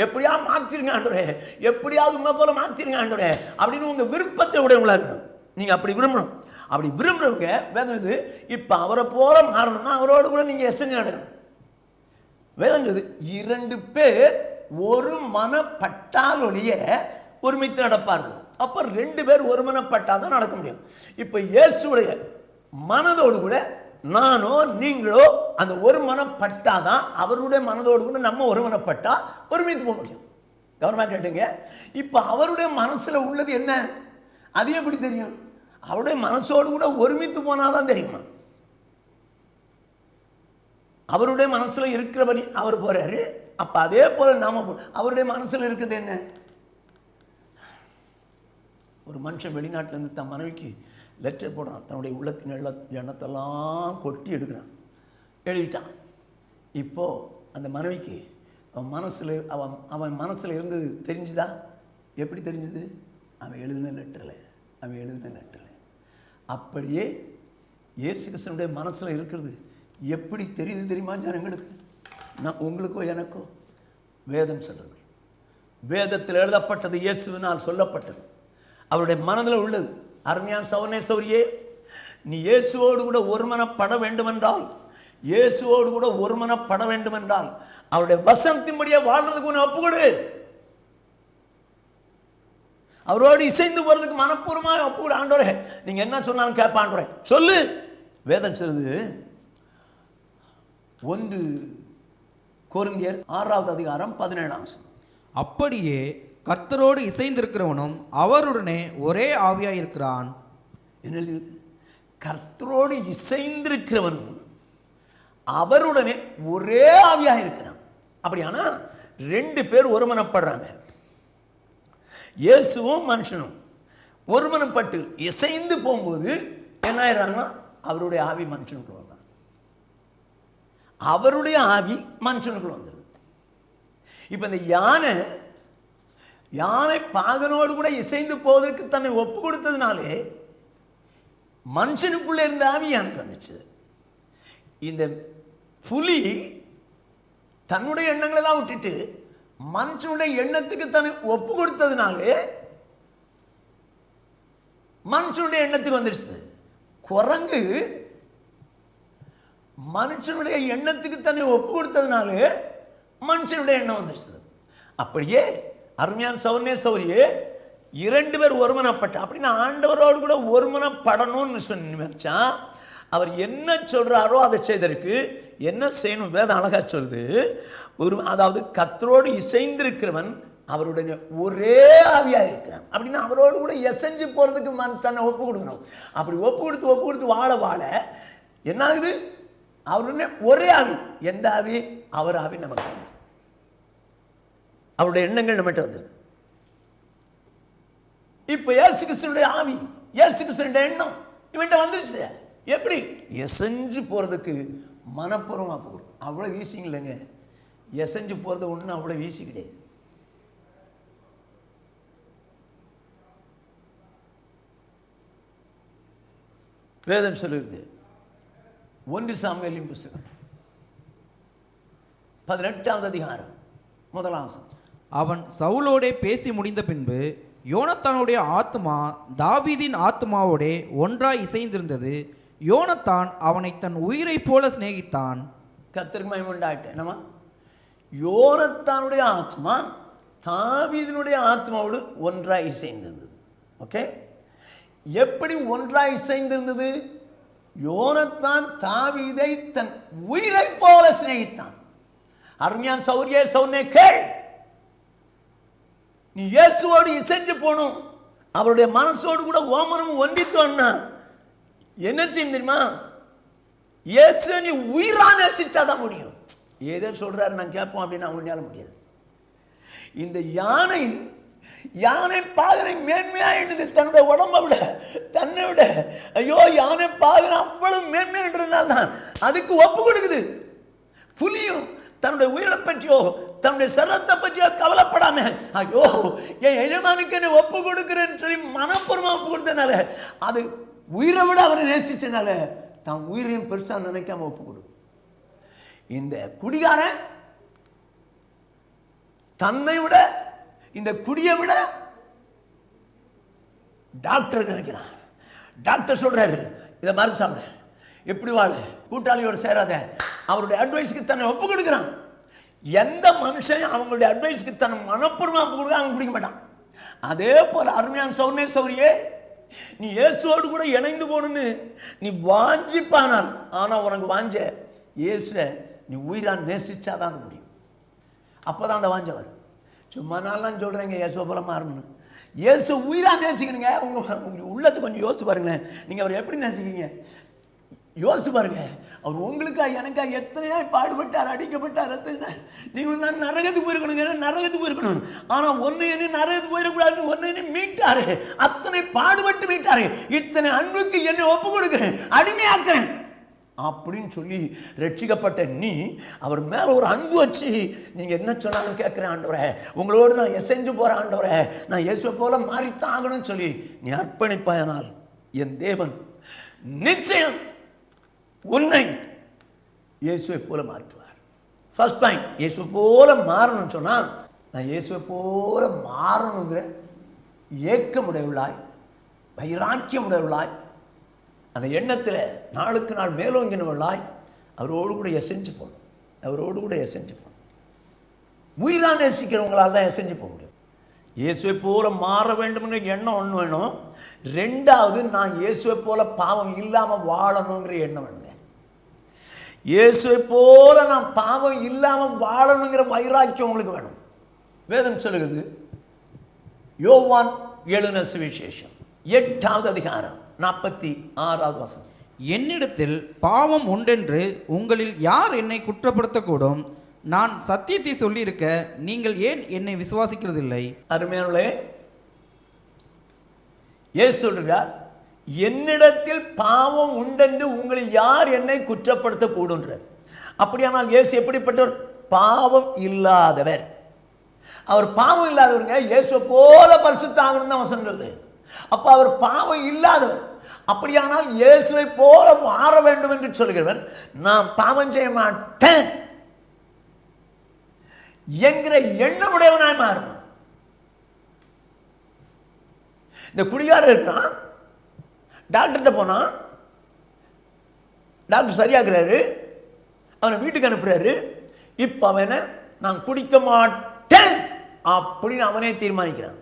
எப்படியா மாற்றிருங்க ஆண்டவரே, எப்படியாவது உங்களை போல மாற்றிருங்க ஆண்டவரே அப்படின்னு உங்க விருப்பத்தை உடையவங்களா இருக்கணும். நீங்க அப்படி விரும்பணும். அப்படி விரும்புறவங்க வேதம் இது, இப்ப அவரை போல மாறணும்னா அவரோடு கூட நீங்க எசஞ்சு நடக்கணும். வேதம் இது 2 பேர் ஒரு மனப்பட்டால் ஒழிய ஒருமித்து நடப்பார்கள். அப்ப 2 பேர் ஒரு மனப்பட்டாதான் நடக்க முடியும். இப்ப இயேசுடைய மனதோடு கூட நானோ நீங்களோ அந்த ஒரு மனப்பட்டாதான் அவருடைய மனதோடு கூட நம்ம ஒரு மனப்பட்டா ஒருமித்து போக முடியும். கவனமா கேட்டுங்க. இப்ப அவருடைய மனசுல உள்ளது என்ன? அது எப்படி தெரியும்? அவருடைய மனசோடு கூட ஒருமித்து போனாதான் தெரியுமா? அவருடைய மனசுல இருக்கிறபடி அவர் போறாரு. அப்ப அதே போல நாம அவருடைய மனசுல இருக்கிறது என்ன? ஒரு மனுஷன் வெளிநாட்டில் இருந்து தன் மனைவிக்கு லெட்டர் போடுறான், தன்னுடைய உள்ளத்தின் எண்ணத்தெல்லாம் கொட்டி எடுக்கிறான், எழுதிட்டான். இப்போ அந்த மனைவிக்கு அவன் மனசுல இருந்தது தெரிஞ்சுதா? எப்படி தெரிஞ்சது? அவன் எழுதின லெட்டரில். அப்படியே இயேசு கிறிஸ்துவினுடைய மனசுல இருக்கிறது எப்படி தெரியுது தெரியுமா ஜனங்களுக்கு? நான் உங்களுக்கோ எனக்கோ வேதம் சொல்லுங்க. வேதத்தில் எழுதப்பட்டது இயேசுவினால் சொல்லப்பட்டது அவருடைய மனதில் உள்ளது. அருமையான சௌனே சௌரியே, நீ இயேசுவோடு கூட ஒருமனப்பட வேண்டுமென்றால் அவருடைய வசனத்தின்படியே வாழ்றதுக்கு உன்னை ஒப்புக்கொடு. அவரோடு இசைந்து போறதுக்கு மனப்பூர்வமாக ஒப்புக்கொடு. ஆண்டவரே நீங்க என்ன சொன்னாலும் கேட்ப ஆண்டவரே சொல்லு. வேதம் சொல்லுது 1 கொரிந்தியர் 6வது அதிகாரம் 17ஆம் வசனம், அப்படியே கர்த்தரோடு இசைந்திருக்கிறவனும் அவருடனே ஒரே ஆவியாயிருக்கிறான். என்ன எழுதியது? கர்த்தரோடு இசைந்திருக்கிறவனும் அவருடனே ஒரே ஆவியாக இருக்கிறான். அப்படியானா 2 பேர் ஒருமனப்படுறாங்க. இயேசுவும் மனுஷனும் ஒருமனப்பட்டு இசைந்து போகும்போது என்ன ஆயிடுறாங்கன்னா அவருடைய ஆவி மனுஷனுக்குள்ள வருதான், அவருடைய ஆவி மனுஷனுக்குள்ள வந்துடுது. இப்ப இந்த யானை பாகனோடு கூட இசைந்து போவதற்கு தன்னை ஒப்பு கொடுத்ததுனாலே மனுஷனுக்குள்ள இருந்த ஆவி யானைக்கு வந்துச்சு. இந்த புலி தன்னுடைய எண்ணங்களெல்லாம் விட்டுட்டு மனுஷனுடைய எண்ணத்துக்கு தன்னை ஒப்பு கொடுத்ததுனாலே மனுஷனுடைய எண்ணத்துக்கு வந்துடுச்சு. குரங்கு மனுஷனுடைய எண்ணத்துக்கு தன்னை ஒப்பு கொடுத்ததுனாலே மனுஷனுடைய எண்ணம் வந்துடுச்சு. அப்படியே அருமையான சௌனே சௌரியே 2 பேர் ஒருமனப்பட்ட அப்படின்னா ஆண்டவரோடு கூட ஒருமனப்படணும்னு சொன்னா அவர் என்ன சொல்றாரோ அதை செய்தற்கு என்ன செய்யணும்? வேதம் அழகா சொல்லுது. அதாவது கர்த்தரோடு இசைந்திருக்கிறவன் அவருடைய ஒரே ஆவியா இருக்கிறான். அப்படின்னா அவரோடு கூட எசைஞ்சு போறதுக்கு தன்னை ஒப்பு கொடுக்கணும். அப்படி ஒப்பு கொடுத்து வாழ என்ன ஆகுது? அவருடைய ஒரே ஆவி. எந்த ஆவி? அவர் ஆவி நமக்கு வந்துடுது. அவருடைய எண்ணங்கள் நம்மகிட்ட வந்துடுது. இப்ப இயேசு கிறிஸ்துவினுடைய ஆவி, இயேசு கிறிஸ்துவினுடைய எண்ணம் இவன்கிட்ட வந்துருச்சு. எப்படி? எசைஞ்சு போறதுக்கு மனப்பூர்வமா போகணும். அவ்வளவு வீசிங் இல்லைங்க. எசைஞ்சு போறது ஒண்ணு அவ்வளவு வீசி கிடையாது. வேதம் சொல்லுகிறது 1 சாமுவேலின் புத்தகம் 18வது அதிகாரம் 1ஆம் வசனம், அவன் சவுலோடே பேசி முடிந்த பின்பு யோனத்தானுடைய ஆத்மா தாவீதின் ஆத்மாவோடே ஒன்றாய் இசைந்திருந்தது. யோனத்தான் அவனை தன் உயிரைப் போல சிநேகித்தான். கர்த்தருக்கு மகிமை உண்டாகட்டும். என்னமா? யோனத்தானுடைய ஆத்மா தாவீதினுடைய ஆத்மாவோடு ஒன்றாய் இசைந்திருந்தது. ஓகே, எப்படி ஒன்றாய் இசைந்திருந்தது? யோனத்தான் தாவீதை தன் உயிரை போல சிநேகித்தான். அருமையான சௌரியே சௌனே கேள், நீ இயேசுவோடு இசைஞ்சு போகணும், அவருடைய மனசோடு கூட ஓமனமும் ஒன்றித்தோன்னா என்ன செய்யும் தெரியுமா? இயேசு நீ உயிரா நேசிச்சாதான் முடியும். ஏதோ சொல்றாரு நான் கேட்போம் அப்படின்னு அவங்களால முடியாது. இந்த யானை பாகனை மேன்மையா எண்ணுது, தன்னுடைய உடம்பை விட தன்னை விட. ஐயோ, யானை பாகனை அவ்வளவு மேன்மையான்றதுனால தான் அதுக்கு ஒப்பு கொடுக்குது. புலியும் தன்னுடைய உயிரை பற்றியோ தன்னுடைய சரத்தை பற்றியோ கவலைப்படாம, ஐயோ என் எஜமானுக்கு என்ன ஒப்பு கொடுக்குறேன்னு சொல்லி மனப்பூர்வமா ஒப்பு கொடுத்தனால, அது உயிரை விட அவரை நேசிச்சனால தான் உயிரையும் பெருசா நினைக்காம ஒப்பு கொடுக்கும். இந்த குடிகாரன் தன்னை விட, இந்த குடியை விட டாக்டர் நினைக்கிறான். டாக்டர் சொல்றாரு, இதை மருந்து சாப்பிட, எப்படி வாழ, கூட்டாளியோட சேராத, அவருடைய அட்வைஸ்க்கு தன்னை ஒப்பு கொடுக்குறான். எந்த மனுஷன் அவங்களுடைய அட்வைஸ்க்கு தன்னை மனப்பூர்வமா ஒப்பு கொடுக்க அவன் பிடிக்க மாட்டான். அதே போல அருமையான சௌனே சௌரியே, நீ இயேசுவோடு கூட இணைந்து போகணும்னு நீ வாஞ்சிப்பானால், ஆனால் உனக்கு வாஞ்ச இயேசுவை நீ உயிரான் நேசிச்சாதான் அது முடியும். அப்போதான் அந்த வாஞ்ச வரும். சும்மா நான்லாம் சொல்கிறேங்க இயேசுவை போல மாறணும். இயேசு உயிரா நேசிக்கணுங்க. உங்கள் உள்ளத்தை கொஞ்சம் யோசிச்சு பாருங்களேன். நீங்கள் அவர் எப்படி நேசிக்கிறீங்க யோசிச்சு பாருங்க. அவர் உங்களுக்கா எனக்கா எத்தனையா பாடுபட்டார், அடிக்கப்பட்டார். நீங்கள் நான் நரகத்துக்கு போயிருக்கணுங்க, நரகத்துக்கு போயிருக்கணும். ஆனால் ஒன்று என்ன நரகத்துக்கு போயிடக்கூடாதுன்னு ஒன்று என்ன மீட்டாரு. அத்தனை பாடுபட்டு மீட்டாரு. இத்தனை அன்புக்கு என்னை ஒப்பு கொடுக்குறேன், அடிமையாக்குறேன் அப்படின்னு சொல்லி ரட்சிக்கப்பட்ட நீ அவர் மேலே ஒரு அன்பு வச்சு நீங்கள் என்ன சொன்னாலும் கேட்குறேன் ஆண்டவரே, உங்களோடு நான் எசைஞ்சு போகிறேன் ஆண்டவரே, நான் இயேசுவை போல மாறித்தான் ஆகணும்னு சொல்லி நீ அர்ப்பணிப்பாயனால் என் தேவன் நிச்சயம் உன்னை இயேசுவை போல மாற்றுவார். ஃபர்ஸ்ட் பாயிண்ட், இயேசுவை போல மாறணும்னு சொன்னால், நான் இயேசுவை போல மாறணுங்கிற ஏக்கமுடையவளாய், வைராக்கியமுடையவளாய், அந்த எண்ணத்தில் நாளுக்கு நாள் மேலோங்கினவளாய் அவரோடு கூட எசைஞ்சு போகணும். அவரோடு கூட எசைஞ்சு போகணும். உயிரா நேசிக்கிறவங்களால் தான் எசைஞ்சு போக முடியும். இயேசுவை போல மாற வேண்டும்ங்கிற எண்ணம் ஒன்று வேணும். ரெண்டாவது, நான் இயேசுவை போல பாவம் இல்லாமல் வாழணுங்கிற எண்ணம் வேணுங்க. இயேசுவை போல நான் பாவம் இல்லாமல் வாழணுங்கிற வைராக்கியம் உங்களுக்கு வேணும். வேதம் சொல்லுகிறது, யோவான் எழுதின சுவிசேஷம் 8வது அதிகாரம் 46வது வசனம், என்னிடத்தில் பாவம் உண்டென்று உங்களில் யார் என்னை குற்றப்படுத்தக்கூடும்? நான் சத்தியத்தை சொல்லியிருக்க நீங்கள் ஏன் என்னை விசுவாசிக்கிறதில்லை? அருமையானவர்களே, இயேசு சொல்கிறார், என்னிடத்தில் பாவம் உண்டென்று உங்களில் யார் என்னை குற்றப்படுத்தக்கூடுன்றார். அப்படியானால் இயேசு எப்படிப்பட்டவர்? பாவம் இல்லாதவர். அவர் பாவம் இல்லாதவருங்க. இயேசுவை போல பரிசுத்தாகணும் தான் வசனது. அப்ப அவர் பாவம் இல்லாதவர். அப்படியானால் இயேசுவை போல மாற வேண்டும் என்று சொல்கிறவர், நான் பாவம் செய்ய மாட்டேன் என்கிற எண்ணமுடையவனாய் மாறணும். இந்த குடிகாரர் இருக்கிறான், டாக்டர்கிட்ட போனான், டாக்டர் சரியாக்குறாரு, அவனை வீட்டுக்கு அனுப்புறாரு. இப்ப அவனை நான் குடிக்க மாட்டேன் அப்படின்னு அவனே தீர்மானிக்கிறான்.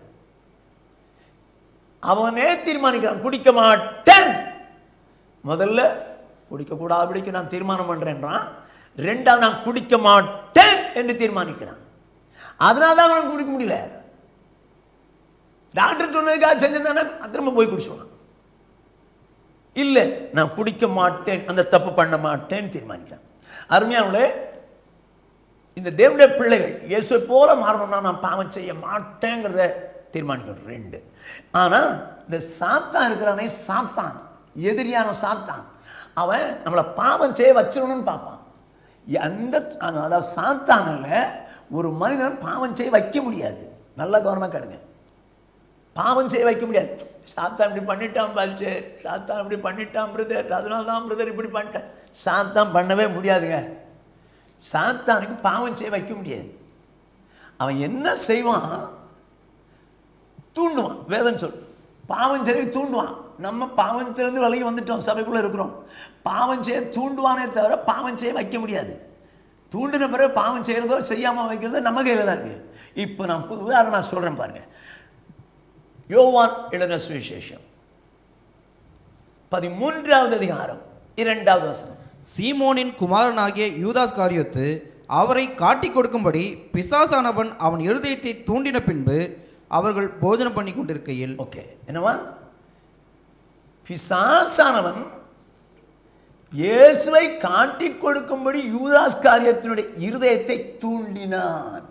குடிக்க மாட்டேன். முதல்ல குடிக்கக்கூடாது நான் தீர்மானம் பண்றேன்றான். ரெண்டாவது, நான் குடிக்க மாட்டேன் என்று தீர்மானிக்கிறான். அதனால தான் அவன் குடிக்க முடியல. டாக்டர் சொன்னதுக்காக செஞ்சிருந்தானே திரும்ப போய் குடிச்சுவான். இல்லை, நான் குடிக்க மாட்டேன், அந்த தப்பு பண்ண மாட்டேன்னு தீர்மானிக்கிறேன். அருமையானவர்களே, இந்த தேவனுடைய பிள்ளைகள் இயேசுவை போல மாறணும்னா நான் பாவம் செய்ய மாட்டேங்கிறத தீர்மானிக்கணும். 2. ஆனால் இந்த சாத்தான் இருக்கிறானே, சாத்தான் எதிரியான சாத்தான், அவன் நம்மளை பாவம் செய்ய வச்சிடணும்னு பார்ப்பான். அதாவது சாத்தானால ஒரு மனிதன் பாவம் செய்ய வைக்க முடியாது. நல்ல கவனமாக கேளுங்க. பாவம் செய்ய வைக்க முடியாது. சாத்தான் இப்படி பண்ணிட்டான் பாஸ்டர், சாத்தான் இப்படி பண்ணிட்டான் பிரதர், அதனால தான் பிரதர் இப்படி பண்ணிட்டேன். சாத்தான் பண்ணவே முடியாதுங்க. சாத்தானுக்கு பாவம் செய்ய வைக்க முடியாது. அவன் என்ன செய்வான்? தூண்டுவான். வேதம் சொல் பாவம் செய்ய தூண்டுவான். நம்ம பாவத்திலிருந்து விலகி வந்துட்டோம், சபைக்குள்ளே இருக்கிறோம். பாவம் செய்ய தூண்டுவானே தவிர பாவம் செய்ய வைக்க முடியாது. தூண்டின பிறகு பாவம் செய்கிறதோ செய்யாமல் வைக்கிறதோ நம்ம கையில் தான் இருக்குது. இப்போ நான் உதாரணமாக சொல்கிறேன் பாருங்கள். யோவான் எழுதின சுவிசேஷம் 13வது அதிகாரம் 2வது வசனம். சீமோனின் குமாரனாகிய யூதாஸ் காரியோத்து அவரை காட்டிக் கொடுக்கும்படி பிசாசானவன் அவன் இருதயத்தை தூண்டின பின்பு அவர்கள் போஜனம் பண்ணி கொண்டிருக்கையில். ஓகே, என்னவா? பிசாசானவன் இயேசுவை காட்டிக் கொடுக்கும்படி யூதாஸ் காரியத்தினுடைய இருதயத்தை தூண்டினான்.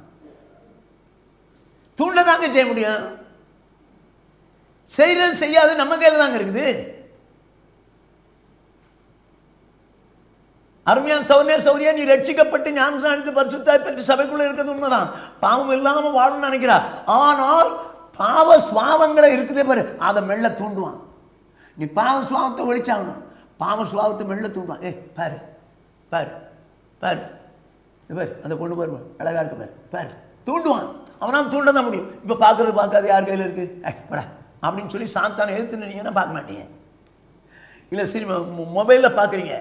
தூண்டதாங்க செய்ய முடியும். செய்யறது செய்யாது நம்ம கையில் தாங்க இருக்குது. அருமையான சௌரிய சௌரியா, நீ ரட்சிக்கப்பட்டு ஞானஸ்நானம் எடுத்து பரிசுத்தாய் பெற்று சபைக்குள்ள இருக்கிறது உண்மைதான். பாவம் இல்லாமல் வாழணும்னு நினைக்கிறா. ஆனால் பாவ சுவாவங்களை இருக்குதே பாரு, அதை மெல்ல தூண்டுவான். நீ பாவ சுவாவத்தை ஒழிச்சாகணும். பாவ சுவாவத்தை மெல்ல தூண்டுவான். பாரு பாரு பாரு பாரு, அந்த பொண்ணு பாரு, அழகா இருக்கு பாரு பாரு, தூண்டுவான். அவனால் தூண்ட தான் முடியும். இப்போ பார்க்கறது பார்க்காது யார் கையில் இருக்கு படா அப்படின்னு சொல்லி சாத்தானை எழுத்து நின்னீங்கன்னா பார்க்க மாட்டீங்க. இல்லை சினிமா மொபைலில் பார்க்குறீங்க.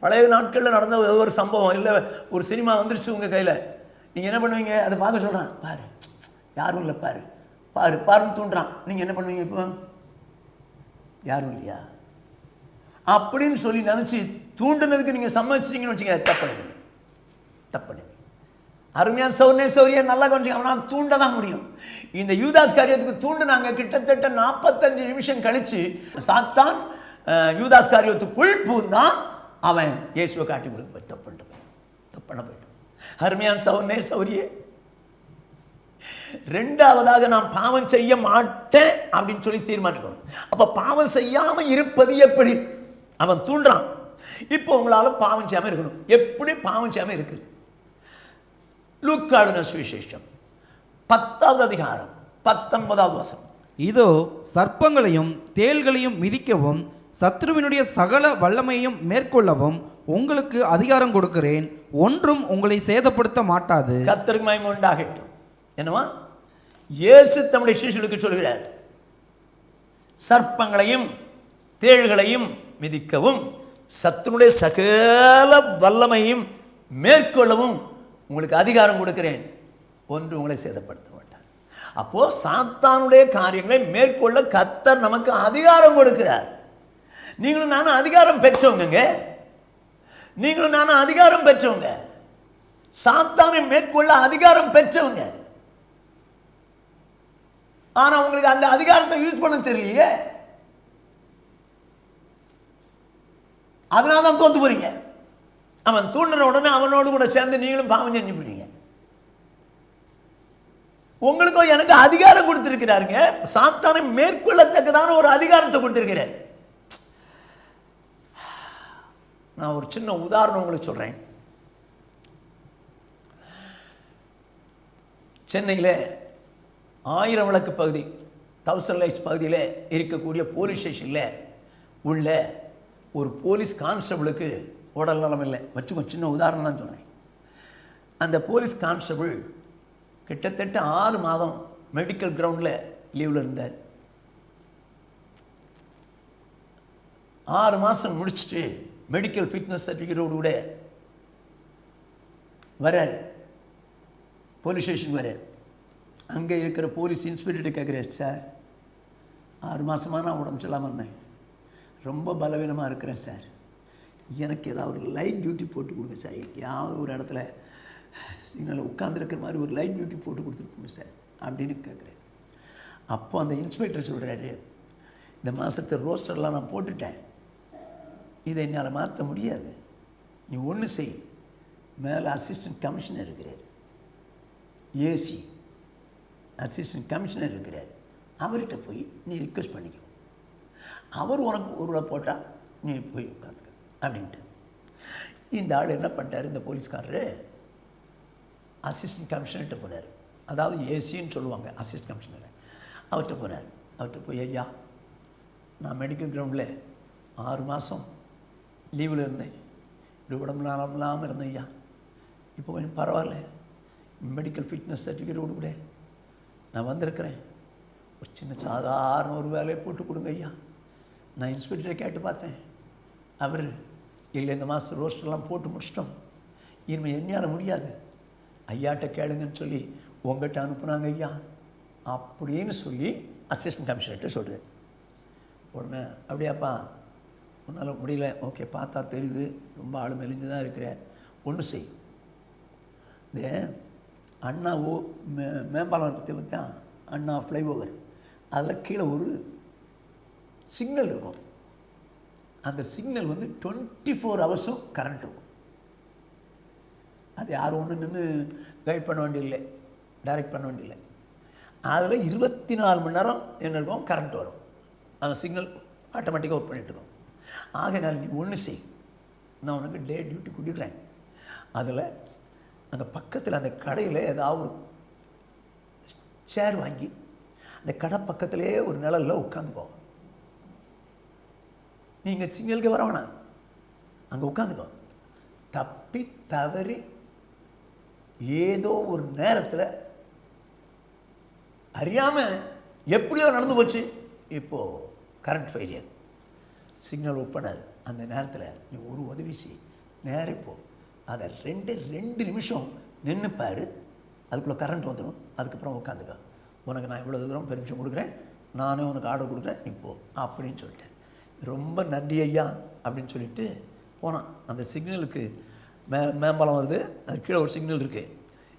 பழைய நாட்களில் நடந்த ஒரு சம்பவம், இல்லை ஒரு சினிமா வந்துருச்சு உங்கள் கையில், நீங்கள் என்ன பண்ணுவீங்க? அதை பார்க்க சொல்கிறான், பாரு யாரும் இல்லை, பாரு பாரு பாருன்னு தூண்டுறான். நீங்கள் என்ன பண்ணுவீங்க? இப்போ யாரும் இல்லையா அப்படின்னு சொல்லி நினச்சி தூண்டுனதுக்கு நீங்கள் சம்மதிச்சிங்கன்னு வச்சுங்க, தப்பணுவீங்க தப்பணுவீங்க. அருமையான சௌரியா நல்லா கொஞ்சம் அவனால் தூண்ட தான் முடியும். இந்த யூதாஸ் காரியத்துக்கு தூண்டுனாங்க. கிட்டத்தட்ட 45 நிமிஷம் கழித்து சாத்தான் யூதாஸ் காரியத்துக்குள் பூந்தான். அவன் இயேசுவை காட்டி கொடுக்க தப்பண்ண போயிட்டான். அருமையான சௌரியே, ரெண்டாவதாக நான் பாவம் செய்ய மாட்டேன் அப்படின்னு சொல்லி தீர்மானிக்கணும். அப்ப பாவம் செய்யாம இருப்பது எப்படி? அவன் தூண்டுறான். இப்போ உங்களால பாவம் செய்யாம இருக்கணும். எப்படி பாவம் செய்யாம இருக்கு? லூக்கா சுவிசேஷம் 10வது அதிகாரம் 19வது வசனம். இதோ சர்ப்பங்களையும் தேள்களையும் மிதிக்கவும் சத்ருவினுடைய சகல வல்லமையையும் மேற்கொள்ளவும் உங்களுக்கு அதிகாரம் கொடுக்கிறேன், ஒன்றும் உங்களை சேதப்படுத்த மாட்டாது. கர்த்தருக்கு மகிமை உண்டாகட்டும். என்னவா? இயேசு தம்முடைய சீஷர்களுக்கு சொல்கிறார், சர்ப்பங்களையும் தேள்களையும் மிதிக்கவும் சத்துருடைய சகல வல்லமையும் மேற்கொள்ளவும் உங்களுக்கு அதிகாரம் கொடுக்கிறேன், ஒன்று உங்களை சேதப்படுத்த மாட்டார். அப்போ சாத்தானுடைய காரியங்களை மேற்கொள்ள கர்த்தர் நமக்கு அதிகாரம் கொடுக்கிறார். நீங்களும் நானும் அதிகாரம் பெற்றவங்க. நீங்களும் நானும் அதிகாரம் பெற்றவங்க. சாத்தானை மேற்கொள்ள அதிகாரம் பெற்றவங்க. ஆனா உங்களுக்கு அந்த அதிகாரத்தை யூஸ் பண்ண தெரியலையே. அதனால தான் தோத்து போறீங்க. அவன் தூண்டுற உடனே அவனோடு கூட சேர்ந்து நீங்களும் பாவம் செஞ்சு போறீங்க. உங்களுக்கும் எனக்கு அதிகாரம் கொடுத்திருக்கிறாருங்க. சாத்தானை மேற்கொள்ளத்தக்கதான ஒரு அதிகாரத்தை கொடுத்திருக்கிறார். நான் ஒரு சின்ன உதாரணம் உங்களுக்கு சொல்றேன். சென்னையில் 1000 விளக்கு பகுதி, 1000 லைட்ஸ் பகுதியில் இருக்கக்கூடிய போலீஸ் ஸ்டேஷனில் உள்ள ஒரு போலீஸ் கான்ஸ்டபிளுக்கு உடல் நலம் இல்லை. வச்சுக்கோ, சின்ன உதாரணம் தான் சொல்கிறேன். அந்த போலீஸ் கான்ஸ்டபிள் கிட்டத்தட்ட 6 மாதம் மெடிக்கல் கிரவுண்டில் லீவில் இருந்தார். 6 மாதம் முடிச்சுட்டு மெடிக்கல் ஃபிட்னஸ் சர்டிஃபிகேட்டோடு கூட வரார், போலீஸ் ஸ்டேஷனுக்கு வரார். அங்கே இருக்கிற போலீஸ் இன்ஸ்பெக்டர் கேட்குறாரு, சார் 6 மாதமாக நான் உடம்பு சொல்லாமல் இருந்தேன், ரொம்ப பலவீனமாக இருக்கிறேன் சார், எனக்கு ஏதாவது ஒரு லைட் டியூட்டி போட்டு கொடுங்க சார், எங்கேயாவது ஒரு இடத்துல சிக்னலில் உட்காந்துருக்கிற மாதிரி ஒரு லைட் டியூட்டி போட்டு கொடுத்துருக்குங்க சார் அப்படின்னு கேட்குறேன். அப்போ அந்த இன்ஸ்பெக்டர் சொல்கிறாரு, இந்த மாதத்தை ரோஸ்டர்லாம் நான் போட்டுட்டேன், இதை என்னால் மாற்ற முடியாது, நீ ஒன்று செய், மேலே அசிஸ்டன்ட் கமிஷனர் இருக்கிறார், ஏசி அசிஸ்டன்ட் கமிஷனர் இருக்கிறார், அவர்கிட்ட போய் நீ ரிக்வெஸ்ட் பண்ணிக்கோ, அவர் உனக்கு ஒரு ரூபா போட்டால் நீ போய் உட்காந்துக்க அப்படின்ட்டு. இந்த ஆள் என்ன பண்ணிட்டார், இந்த போலீஸ்காரரு அசிஸ்டன்ட் கமிஷனர்கிட்ட போனார். அதாவது ஏசின்னு சொல்லுவாங்க அசிஸ்டன்ட் கமிஷனர். அவர்கிட்ட போனார். அவர்கிட்ட போய், ஐயா நான் மெடிக்கல் கிரவுண்டில் 6 மாதம் லீவில் இருந்தேன், இப்படி உடம்பு இல்லாமல் இருந்தேன் ஐயா, இப்போ கொஞ்சம் பரவாயில்ல, மெடிக்கல் ஃபிட்னஸ் சர்டிஃபிகேட்டோடு கூட நான் வந்திருக்கிறேன், ஒரு சின்ன சாதாரண ஒரு வேலையை போட்டு கொடுங்க ஐயா. நான் இன்ஸ்பெக்டரை கேட்டு பார்த்தேன். அவர் இல்லை, இந்த மாதம் ரோஸ்டெல்லாம் போட்டு முடிச்சிட்டோம், இனிமேல் என்னால் முடியாது, ஐயாட்ட கேளுங்கன்னு சொல்லி உங்கள்கிட்ட அனுப்புனாங்க ஐயா அப்படின்னு சொல்லி அசிஸ்டன்ட் கமிஷனர்கிட்ட சொல்கிறேன். உடனே அப்படியாப்பா உன்னால் முடியல, ஓகே பார்த்தா தெரியுது ரொம்ப ஆள் மெலிஞ்சு தான் இருக்கிற, ஒன்று செய், இந்த அண்ணா மேம்பாலம் பற்றி பார்த்தா அண்ணா ஃப்ளைஓவர், அதில் கீழே ஒரு சிக்னல் இருக்கும். அந்த சிக்னல் 24 ஹவர்ஸும் கரண்ட் இருக்கும். அது யாரும் ஒன்று நின்று கைட் பண்ண வேண்டியதில்லை, டைரக்ட் பண்ண வேண்டியதில்லை. அதில் 24 மணி நேரம் என்ன இருக்கும், கரண்ட் வரும். அந்த சிக்னல் ஆட்டோமேட்டிக்காக ஒர்க் பண்ணிகிட்டு இருக்கும். ஆகையினால் நீ ஒன்று செய், நான் உனக்கு டே டியூட்டி கொடுக்குறேன். அதில் அந்த பக்கத்தில் அந்த கடையில் ஏதாவது ஒரு சேர் வாங்கி அந்த கடை பக்கத்திலே ஒரு நிழலில் உட்காந்துக்கோ. நீங்கள் சிக்னலுக்கு வர வேணாம், அங்கே உட்காந்துக்கோ. தப்பி தவறி ஏதோ ஒரு நேரத்தில் அறியாமல் எப்படியோ நடந்து போச்சு, இப்போது கரண்ட் ஃபெயிலியர், சிக்னல் ஒர்க் பண்ணாது. அந்த நேரத்தில் நீ ஒரு உதவி செய், நேரம் போ, அதை 2 நிமிஷம் நின்றுப்பார், அதுக்குள்ளே கரண்ட் வந்துடும். அதுக்கப்புறம் உட்காந்துக்க, உனக்கு நான் இவ்வளோ தூரம் பெர்மிஷன் கொடுக்குறேன், நானே உனக்கு ஆர்டர் கொடுக்குறேன், நீ போ அப்படின்னு சொல்லிட்டேன். ரொம்ப நன்றி ஐயா அப்படின்னு சொல்லிட்டு போனான். அந்த சிக்னலுக்கு மேம்பாலம் வருது, அது கீழே ஒரு சிக்னல் இருக்குது.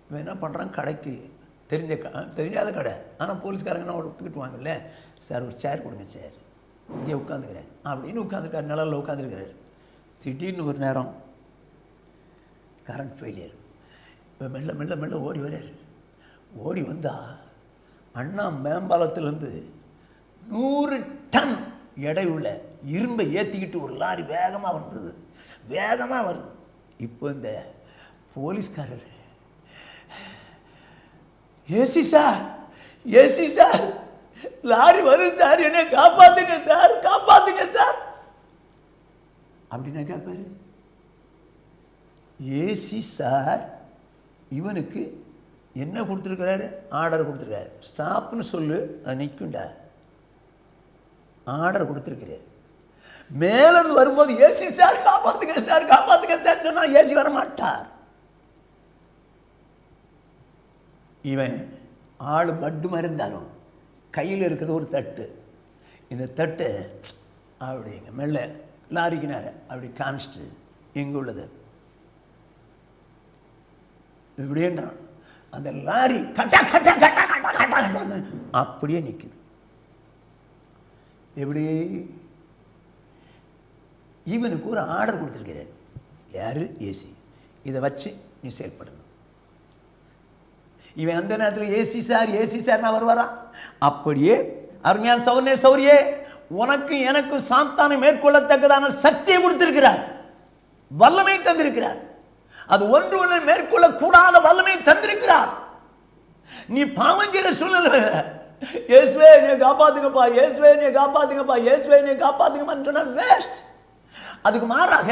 இவன் என்ன பண்ணுறான், கடைக்கு தெரியாத கடை, ஆனால் போலீஸ்காரங்கன்னா ஒத்துக்கிட்டுவாங்கல்ல, சார் ஒரு சேர் கொடுங்க சார், இங்கே உட்காந்துக்கிறேன் அப்படின்னு உட்காந்துருக்கார், நிழலில் உட்காந்துருக்கிறார். திடீர்னு ஒரு நேரம் கரண்ட் ஃபெயிலியர். இப்போ மெல்ல மெல்ல மெல்ல ஓடி வர்றார். ஓடி வந்தால் அண்ணா மேம்பாலத்திலேருந்து 100 டன் எடையுள்ள இரும்பை ஏற்றிக்கிட்டு ஒரு லாரி வேகமாக வந்தது, வேகமாக வருது. இப்போ இந்த போலீஸ்காரர், AC sir, AC sir, lorry வருது சார், என்னை காப்பாற்றுங்க சார், காப்பாற்றுங்க சார் அப்படின்னா கேட்பாரு. ஏசி சார் இவனுக்கு என்ன கொடுத்துருக்கிறாரு, ஆர்டர் கொடுத்துருக்காரு, ஸ்டாப்னு சொல்லு அது நிற்குண்டா, ஆர்டர் கொடுத்துருக்கிறார். மேலேருந்து வரும்போது ஏசி சார் காப்பாற்றுங்க சார், காப்பாற்றுங்க சார் சொன்னால் ஏசி வர மாட்டார். இவன் ஆள் பட்டு மாதிரி இருந்தாலும் கையில் இருக்கிறது ஒரு தட்டு, இந்த தட்டு அப்படிங்க மெல்ல லாரிக்கினார அப்படி காமிச்சிட்டு எங்கே உள்ளது இப்படின்றான். அந்த லாரி கட்டா கட்டா கட்டா கட்டா கட்டா அப்படியே நிற்குது. எப்படி, இவனுக்கு ஒரு ஆர்டர் கொடுத்துருக்கிறார், யார், ஏசி, இதை வச்சு நீ செயல்படணும். இவன் அந்த நேரத்தில் ஏசி சார், ஏசி சார் நான் வருவாரா? அப்படியே அருமையான சௌர்ணே சௌரியே, உனக்கும் எனக்கும் சாத்தானை மேற்கொள்ளத்தக்கதான சக்தியை கொடுத்திருக்கிறார், வல்லமை தந்திருக்கிறார். அது ஒன்று மேற்கொள்ளக்கூடாத வல்லமை தந்திருக்கிறார். நீ பாவம் செய்கிற சூழ்நிலை, இயேசுவே என்னை காப்பாத்துங்கப்பா, இயேசுவே என்னை காப்பாத்துங்கப்பா, இயேசுவே என்னை காப்பாத்துங்கப்பான்னு சொன்னா வேஸ்ட். அதுக்கு மாறாக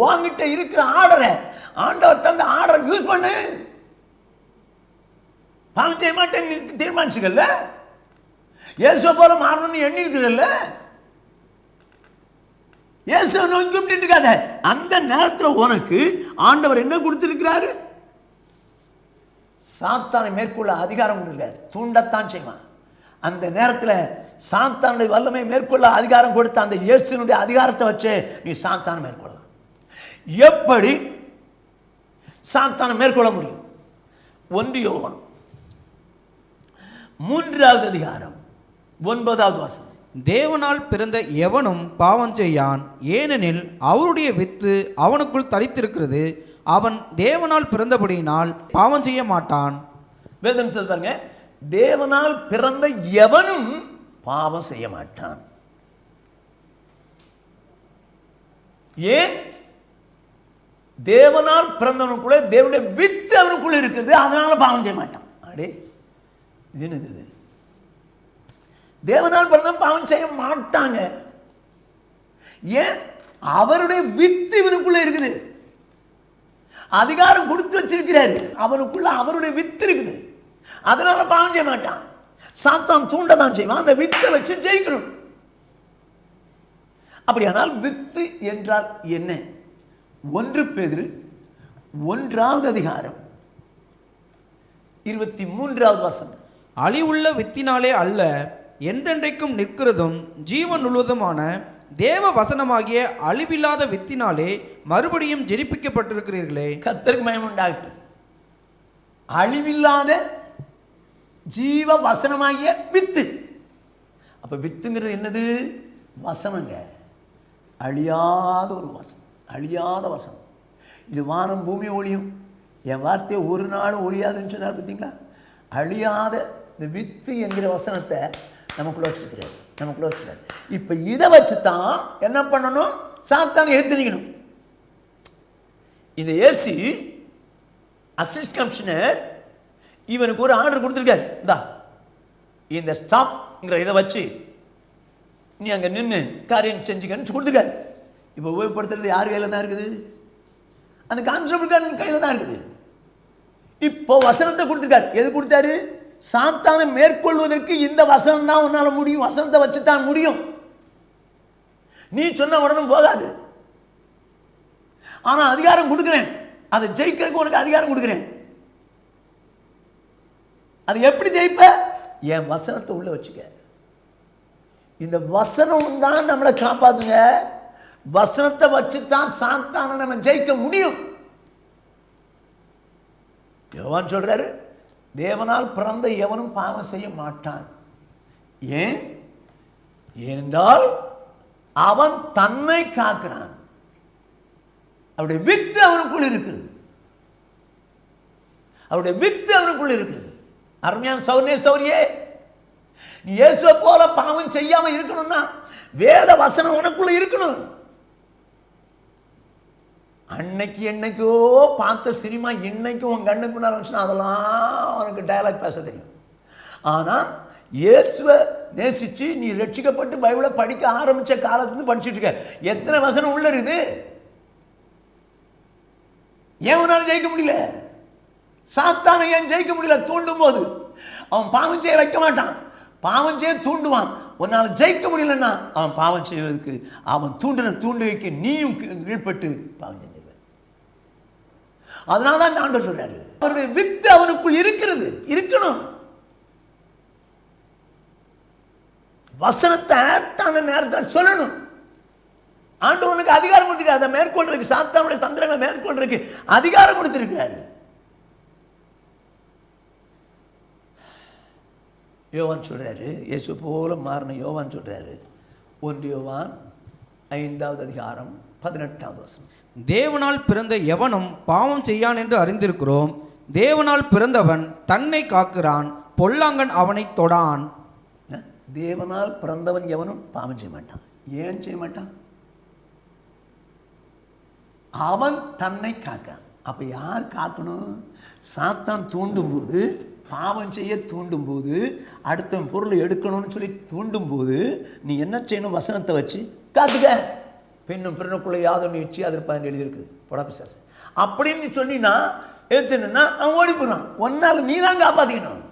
உன்கிட்ட இருக்கிற ஆர்டரை, ஆண்டவர் தந்த ஆர்டரை யூஸ் பண்ணு. பாவம் செய்ய மாட்டேன்னு தீர்மானிச்சுக்கல, இயேசுவை போல மாறணும்னு எண்ணி இருக்குதுல்ல, இயேசுவை நோக்கி கும்பிட்டு இருக்காத. அந்த நேரத்தில் உனக்கு ஆண்டவர் என்ன கொடுத்திருக்கிறாரு, சாத்தானை மேற்கொள்ள அதிகாரம் கொடுக்கிறார், தூண்டத்தான் செய்வான். அந்த நேரத்தில் சாத்தானுடைய வல்லமை மேற்கொள்ள அதிகாரம் கொடுத்த அந்த இயேசுனுடைய அதிகாரத்தை வச்சு நீ சாத்தானை மேற்கொள்ளலாம். எப்படி சாத்தானை மேற்கொள்ள முடியும்? 1 யோவான் 3வது அதிகாரம் 9வது வசனம். தேவனால் பிறந்த எவனும் பாவம் செய்யான், ஏனெனில் அவருடைய வித்து அவனுக்குள் தரித்திருக்கிறது, அவன் தேவனால் பிறந்தபடியினால் பாவம் செய்ய மாட்டான். வேதம் சொல்லுது பாருங்க, தேவனால் பிறந்த எவனும் பாவம் செய்ய மாட்டான். ஏன்? தேவனால் பிறந்தவனுக்குள்ள தேவனுடைய வித்து அவனுக்குள்ள இருக்குது, அதனால பாவம் செய்ய மாட்டான். அடே இது என்னது? தேவனால் பிறந்த பாவம் செய்ய மாட்டாங்க. ஏன்? அவருடைய வித்து இவனுக்குள்ள இருக்குது, அதிகாரம் கொடுத்து வச்சிருக்கிறாரு, அவனுக்குள்ள அவருடைய வித்து இருக்குது, அதனால பாவம் செய்ய மாட்டான். சாத்தான் தூண்டதான் செய்வான். அந்த வித்தை வச்சு ஜெயிக்கணும். அப்படியானால் வித்து என்றால் என்ன? 1 பேதுரு 1வது அதிகாரம் 23வது வசனம். அழிவுள்ள வித்தினாலே அல்ல, என்றென்றைக்கும் நிற்கிறதும் ஜீவன் உள்ளதுமான தேவ வசனமாகிய அழிவில்லாத வித்தினாலே மறுபடியும் ஜெனிப்பிக்கப்பட்டிருக்கிறீர்களே. கர்த்தருக்கு மகிமை உண்டாகட்டும். அழிவில்லாத ஜீவ வசனமாகிய வித்து. அப்ப வித்துங்கிறது என்னது? வசனங்க. அழியாத ஒரு வசனம், அழியாத வசனம். இது வானம் பூமி ஒழியும், என் வார்த்தையை ஒரு நாளும் ஒழியாதுன்னு சொன்னார் பார்த்தீங்களா? அழியாத இந்த வித்து என்கிற வசனத்தை நமக்குள்ள வச்சுக்கிறார். இப்போ இதை வச்சு தான் என்ன பண்ணணும்? சாத்தானை எதிர்த்து. இந்த ஏசி அசிஸ்டன்ட் கமிஷனர் இவனுக்கு ஒரு ஆர்டர் கொடுத்துருக்காரு. இந்த ஸ்டாப்ங்கிற இதை வச்சு நீ அங்கே நின்று காரியம் செஞ்சுக்கன்னு கொடுத்துருக்காரு. இப்போ உபயோகப்படுத்துறது யார் கையில் தான் இருக்குது? அந்த கான்ஸ்டபிள் கையில் தான் இருக்குது. இப்போ வசனத்தை கொடுத்துருக்காரு. எது கொடுத்தாரு? சாத்தானை மேற்கொள்வதற்கு இந்த வசனம் தான் உன்னால் முடியும். வசனத்தை வச்சு தான் முடியும். நீ சொன்ன உடனே போகாது. ஆனால் அதிகாரம் கொடுக்குறேன், அதை ஜெயிக்கிறதுக்கு உனக்கு அதிகாரம் கொடுக்குறேன். அது எப்படி ஜெயிப்ப? என் வசனத்தை உள்ள வச்சுக்க. இந்த வசனம் தான் நம்மளை காப்பாத்துங்க. வசனத்தை வச்சு தான் சாத்தானை நம்ம ஜெயிக்க முடியும். யோவான் சொல்றாரு, தேவனால் பிறந்த எவனும் பாவம் செய்ய மாட்டான். ஏன்? ஏனென்றால் அவன் தன்னை காக்கிறான். அவருடைய வித்து அவனுக்குள் இருக்கிறது. அவருடைய வித்து அவனுக்குள் இருக்கிறது. அருமையான சௌரியே, நீ இயேசுவை போல பாவம் செய்யாம இருக்கணும்னா வேத வசனம் உனக்குள்ள இருக்கணும். அன்னைக்கு என்னைக்கோ பார்த்த சினிமா இன்னைக்கும் உன் கண்ணுக்கு முன்னாடி வந்துச்சுன்னா அதெல்லாம் உனக்கு டயலாக் பேச தெரியும். ஆனால் இயேசுவை நேசித்து நீ ரட்சிக்கப்பட்டு பைபிளை படிக்க ஆரம்பித்த காலத்துலேருந்து படிச்சுட்டு இருக்க. எத்தனை வசனம் உள்ள இருக்குது? ஏன் உன்னால் ஜெயிக்க முடியல? சாத்தானை ஏன் ஜெயிக்க முடியல? தூண்டும் போது அவன் பாவம் செய்ய வைக்க மாட்டான், பாவம் செய்ய தூண்டுவான். உன்னால் ஜெயிக்க முடியலன்னா அவன் பாவம் செய்வதற்கு அவன் தூண்டுகைக்கு நீயும் கீழ்பட்டு பாவம் செஞ்சிருவ. அதனால தான் ஆண்டவர் சொல்றாரு, அவருடைய வித்து அவனுக்குள் இருக்கிறது, இருக்கணும். வசனத்தை ஆட்டான நேரத்தில் சொல்லணும். ஆண்டவனுக்கு அதிகாரம் கொடுத்திருக்காரு. அதை மேற்கொள்றதுக்கு, சாத்தானுடைய தந்திரங்களை மேற்கொள்றதுக்கு அதிகாரம் கொடுத்திருக்கிறாரு. யோவான் சொல்றாரு, இயேசு போல மாறின யோவான் சொல்றாரு, 1 யோவான் 5வது அதிகாரம் 18வது வசனம். தேவனால் பிறந்த எவனும் பாவம் செய்யான் என்று அறிந்திருக்கிறோம். தேவனால் பிறந்தவன் தன்னை காக்கிறான், பொல்லாங்கன் அவனை தொடான். தேவனால் பிறந்தவன் எவனும் பாவம் செய்ய மாட்டான். ஏன் செய்ய மாட்டான்? அவன் தன்னை காக்கிறான். அப்ப யார் காக்கணும்? சாத்தான் தூண்டும் போது, பாவம் செய்ய தூண்டும் போது, அடுத்த பொருளை எடுக்கணும்னு சொல்லி தூண்டும் போது நீ என்ன செய்யணும்? வசனத்தை வச்சு காத்துக்க. பெண்ணும் பிறனுக்குள்ள யாதொன்று வச்சு அதில் 15 எழுதியிருக்குது. பொடாபிசாசு அப்படின்னு நீ சொன்னா எடுத்துனா அவன் ஓடி போயிடுவான். ஒன்னால நீ தான் காப்பாத்திக்கணும்.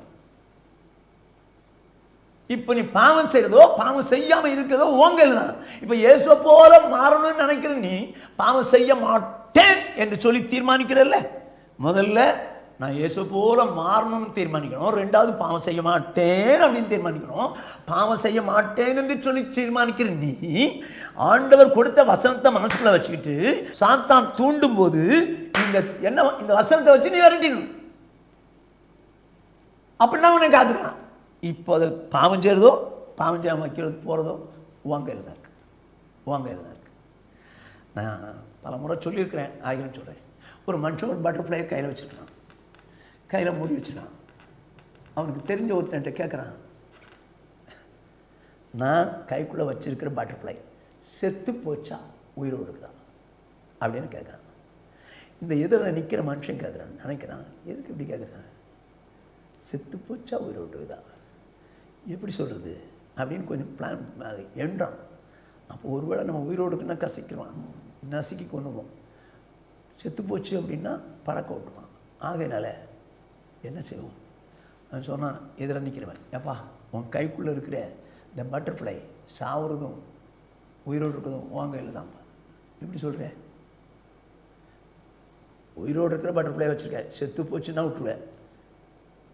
இப்போ நீ பாவம் செய்யறதோ பாவம் செய்யாம இருக்கிறதோ உங்கையில் தான். இப்போ இயேசுவை போல மாறணும்னு நினைக்கிற நீ பாவம் செய்ய மாட்டேன் என்று சொல்லி தீர்மானிக்கிறல்ல. முதல்ல நான் இயேசு போல மாறணும்னு தீர்மானிக்கணும். 2வது பாவம் செய்ய மாட்டேன் அப்படின்னு தீர்மானிக்கணும். பாவம் செய்ய மாட்டேன் என்று சொல்லி தீர்மானிக்கிற நீ ஆண்டவர் கொடுத்த வசனத்தை மனசுக்குள்ள வச்சுக்கிட்டு சாத்தான் தூண்டும் போது இந்த வசனத்தை வச்சு நீ விரட்டிடணும். அப்படின்னா உன்னை காத்துக்கலாம். இப்போ அதை பாவம் செய்யறதோ பாவம் செய்ய வைக்கிறது போகிறதோ உன் கையில் தான் இருக்கு. நான் பல முறை சொல்லியிருக்கிறேன், ஆகியும் சொல்கிறேன். ஒரு மனுஷன் ஒரு பட்டர்ஃப்ளையை கையில் வச்சுருக்கான், கையில் மூடி வச்சுட்டான். அவனுக்கு தெரிஞ்ச ஒருத்தன்ட்ட கேட்குறான், நான் கைக்குள்ளே வச்சிருக்கிற பட்டர்ஃப்ளை செத்து போச்சா உயிரோடு இருக்குதா அப்படின்னு கேட்குறான். இந்த எதிரில் நிற்கிற மனுஷன் கேட்குறான், நினைக்கிறான், எதுக்கு இப்படி கேட்குறான்? செத்து போச்சா உயிரோடு இருக்குதா, எப்படி சொல்கிறது அப்படின்னு கொஞ்சம் பிளான் என்றான். அப்போ ஒருவேளை நம்ம உயிரோடு இருக்குன்னா கசிக்கிறான், நசுக்கி கொண்டுவோம். செத்து போச்சு அப்படின்னா பறக்க விட்டுருவான். ஆகையினால என்ன செய்வோம்? நான் சொன்னான், எதிர நிற்கிறவன், ஏப்பா உன் கைக்குள்ளே இருக்கிற இந்த பட்டர்ஃப்ளை சாவுறதும் உயிரோடு இருக்கிறதும் உன் கையில் தான்ப்பா. எப்படி சொல்கிறேன்? உயிரோடு இருக்கிற பட்டர்ஃப்ளை வச்சுருக்கேன், செத்து போச்சுன்னா விட்டுருவேன்,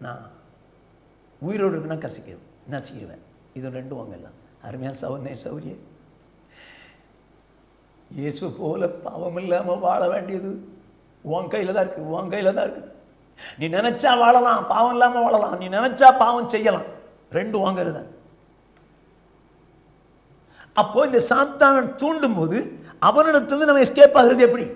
நான் உயிரோடு இருக்குன்னா நசிக்குவேன். இது ரெண்டும் உங்க தான். அருமையான சௌரியே, இயேசு போல பாவம் இல்லாமல் வாழ வேண்டியது உன் கையில் தான் இருக்குது. உன் கையில் தான் இருக்குது. நீ நினச்சா வாழலாம், பாவம் இல்லாமல் வாழலாம். நீ நினச்சா பாவம் செய்யலாம். ரெண்டும் வாங்கிறது தான். அப்போ இந்த சாத்தானை தூண்டும் போது அவனிடத்திலிருந்து நம்ம எஸ்கேப் ஆகிறது எப்படி?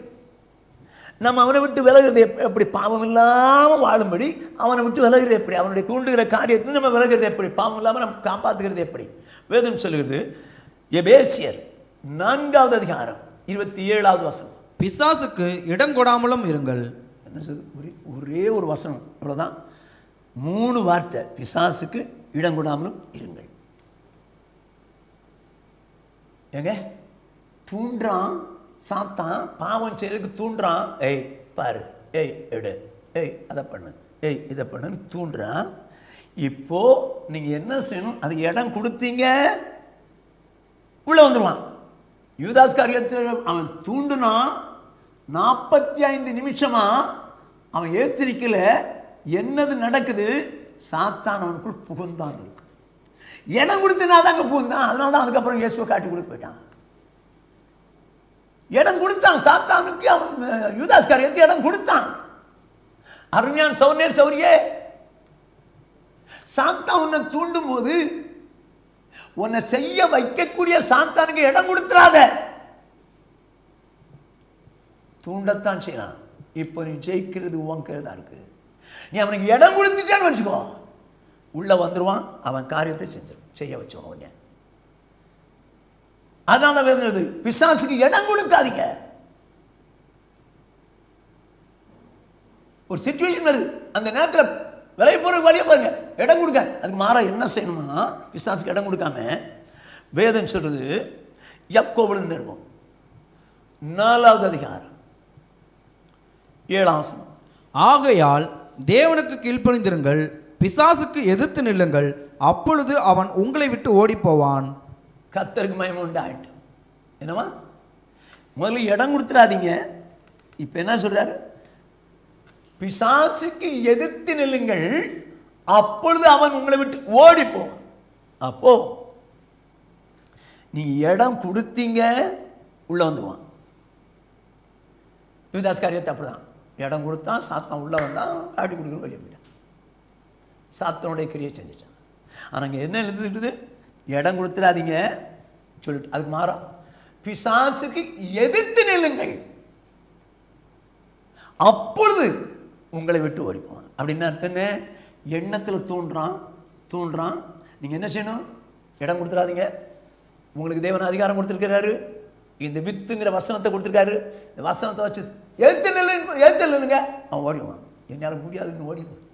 நம்ம அவனை விட்டு விலகிறது எப்படி? பாவம் இல்லாமல் வாழும்படி அவனை விட்டு விலகிறது எப்படி? அவனுடைய தூண்டுகிற காரியத்தை நம்ம விலகிறது எப்படி? பாவம் இல்லாமல் நம்ம காப்பாற்றுகிறது எப்படி? வேதம் சொல்லுகிறது, எபேசியர் 4வது அதிகாரம் 27வது வசனம். பிசாசுக்கு இடம் கொடாமலும் இருங்கள். என்ன சொல்லுது? ஒரே ஒரு வசனம், இவ்வளோதான், 3 வார்த்தை. பிசாசுக்கு இடம் கொடாமலும் இருங்கள். ஏங்க தூண்டுறான் சாத்தான், பாவம் செய்யறதுக்கு தூண்டுறான். ஏய் பாரு, ஏய் எடு, ஏய் அதை பண்ணு, ஏய் இதை பண்ணுன்னு தூண்டுறான். இப்போ நீங்க என்ன செய்யணும்? அது இடம் கொடுத்தீங்க, உள்ள வந்துடுவான். யூதாஸ் காரியத்தை அவன் தூண்டுனா 45 நிமிஷமா அவன் ஏத்திரிக்கல. என்னது நடக்குது? சாத்தான் அவனுக்குள் புகுந்தான் இருக்கு. இடம் கொடுத்தனா தாங்க புகுந்தான். அதனால தான் அதுக்கப்புறம் இயேசுவை காட்டி கொடுத்து போயிட்டான். இடம் கொடுத்தான் சாத்தானுக்கு. அவன் யூதாஸ் காரியத்தை இடம் கொடுத்தான். அருமையான சௌரியே, சாத்தான் உன்னை தூண்டும் போது உன்னை செய்ய வைக்கக்கூடிய சாத்தானுக்கு இடம் கொடுத்துறாத. தூண்டத்தான் செய்யலாம். இப்போ நீ ஜெயிக்கிறது உன் கையில் தான் இருக்கு. நீ அவனுக்கு இடம் கொடுத்துட்டேன்னு வச்சுக்கோ, உள்ள வந்துடுவான். அவன் காரியத்தை செய்ய வச்சுவான் உன்னை. அதனால வேதனை, பிசாசுக்கு இடம் கொடுக்காதீங்க. ஒரு சிச்சுவேஷன் வருது, அந்த நேரத்தில் விலை போற வழியை பாருங்க, இடம் கொடுக்க. அதுக்கு மாறா என்ன செய்யணுமா? பிசாசுக்கு இடம் கொடுக்காம வேதம் சொல்றது, யாக்கோபு நிருபம் 4வது அதிகாரம் 7ஆம் வசனம். ஆகையால் தேவனுக்கு கீழ்ப்பணிந்திருங்கள், பிசாசுக்கு எதிர்த்து நில்லுங்கள், அப்பொழுது அவன் உங்களை விட்டு ஓடி போவான். கர்த்தருக்கு மகிமை உண்டாகட்டும். என்னவா? முதல்ல இடம் கொடுத்துடாதீங்க. இப்போ என்ன சொல்றாரு? பிசாசுக்கு எதிர்த்து நில்லுங்கள், அப்பொழுது அவன் உங்களை விட்டு ஓடி போவான். அப்போ நீ இடம் கொடுத்தீங்க, உள்ள வந்துடுவான். யூதாஸ் காரியத்தை அப்படிதான். இடம் கொடுத்தான், சாத்தான் உள்ள வந்தான், காட்டி கொடுக்குற வெளியே போயிட்டான். சாத்தனுடைய கிரியை செஞ்சுட்டான். ஆனால் அங்கே என்ன எழுதிட்டுது? இடம் கொடுத்துடாதீங்க சொல்லிட்டு, அதுக்கு மாறா பிசாசுக்கு எதிர்த்து நில்லுங்கள், அப்பொழுது உங்களை விட்டு ஓடிப்போம். அப்படின்னு அர்த்தம் எண்ணத்தில் தூண்டுறான். நீங்கள் என்ன செய்யணும்? இடம் கொடுத்துடாதீங்க. உங்களுக்கு தேவன் அதிகாரம் கொடுத்துருக்கிறாரு. இந்த வித்துங்கிற வசனத்தை கொடுத்துருக்காரு. இந்த வசனத்தை வச்சு எழுத்து நில்லுங்க, அவன் ஓடிடுவான். என்னால் முடியாதுன்னு ஓடிடுவான்.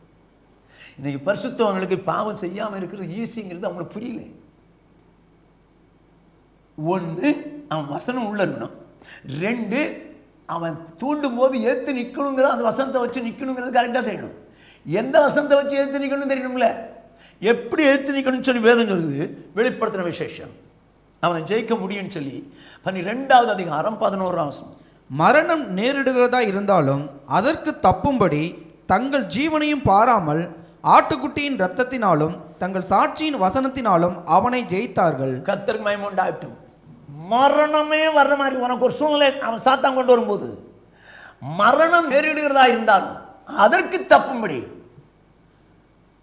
இன்னைக்கு பரிசுத்தவங்களுக்கு பாவம் செய்யாமல் இருக்கிறது ஈஸிங்கிறது அவங்களுக்கு புரியல. ஒன்று, அவன் வசனம் உள்ள இருக்கணும். 2, அவன் தூண்டும் போது ஏற்று நிற்கணுங்கிற அந்த வசனத்தை வச்சு நிற்கணுங்கிறது கரெக்டாக தெரியணும். எந்த வசனத்தை வச்சு ஏற்று நிற்கணும்னு தெரியணும்ல. எப்படி ஏற்று நிற்கணும்னு சொல்லி வேதம் சொல்லுது. வெளிப்படுத்தின விசேஷம் அவனை ஜெயிக்க முடியும்னு சொல்லி 12வது அதிகாரம் 11ஆம் வசனம். மரணம் நேரிடுகிறதா இருந்தாலும் அதற்கு தப்பும்படி தங்கள் ஜீவனையும் பாராமல் ஆட்டுக்குட்டியின் இரத்தத்தினாலும் தங்கள் சாட்சியின் வசனத்தினாலும் அவனை ஜெயித்தார்கள். கர்த்தருக்கு மகிமை உண்டாகட்டும். மரணமே வர்ற மாதிரி உனக்கு ஒரு சூழ்நிலை அவன் சாத்தான் கொண்டு வரும்போது, மரணம் நேரிடுகிறதா இருந்தாலும் அதற்கு தப்பும்படி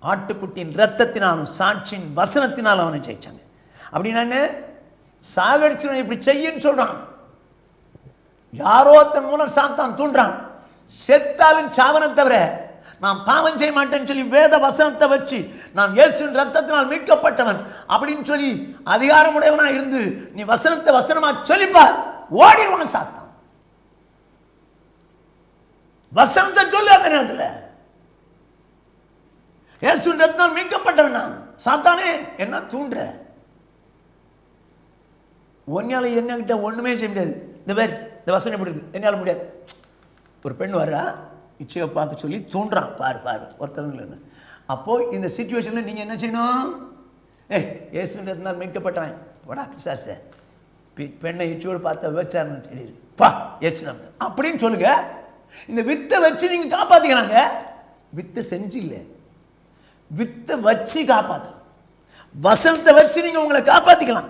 ஆட்டுக்குட்டியின் இரத்தத்தினாலும் சாட்சியின் வசனத்தினாலும் அவனை ஜெயிச்சாங்க. அப்படின்னா சாகடிச்சு இப்படி செய்யன்னு சொல்றான். யாரோ தன் மூலம் சாத்தான் தூண்டுறான். செத்தாலும் சாவனை தவிர நான் பாவம் செய்ய மாட்டேன்னு சொல்லி வேத வசனத்தை வச்சு நான் இயேசுவின் ரத்தத்தினால் மீட்கப்பட்டவன் அப்படின்னு சொல்லி அதிகாரமுடையவனா இருந்து நீ வசனத்தை வசனமா சொல்லிப்பார், ஓடிடுவான் சாத்தான். வசனத்தை சொல்லு. அந்த நேரத்தில் இயேசுவின் ரத்தத்தினால் மீட்கப்பட்டவன் நான். சாத்தானே என்ன தூண்டுற? ஒன்னால என்னகிட்ட ஒண்ணுமே செய்ய முடியாது. இந்த பேர் இந்த வசனம் எப்படி இருக்கு? என்னால் முடியாது. ஒரு பெண் வர்றா, இச்சையை பார்க்க சொல்லி தூண்டுறான். பாரு ஒருத்தருங்கள அப்போது இந்த சிச்சுவேஷனில் நீங்கள் என்ன செய்யணும்? இயேசுன்றதுனால் மீட்கப்பட்டவன் வடா பிசாசு, பெண்ணை இச்சோடு பார்த்த விபச்சாரம் சொல்லியிருக்கு, பா இயேசு நம்ம அப்படின்னு சொல்லுங்க. இந்த வித்தை வச்சு நீங்கள் காப்பாற்றிக்கிறாங்க. வித்தை செஞ்சு இல்லை, வித்தை வச்சு காப்பாற்றலாம். வசனத்தை வச்சு நீங்கள் உங்களை காப்பாற்றிக்கலாம்.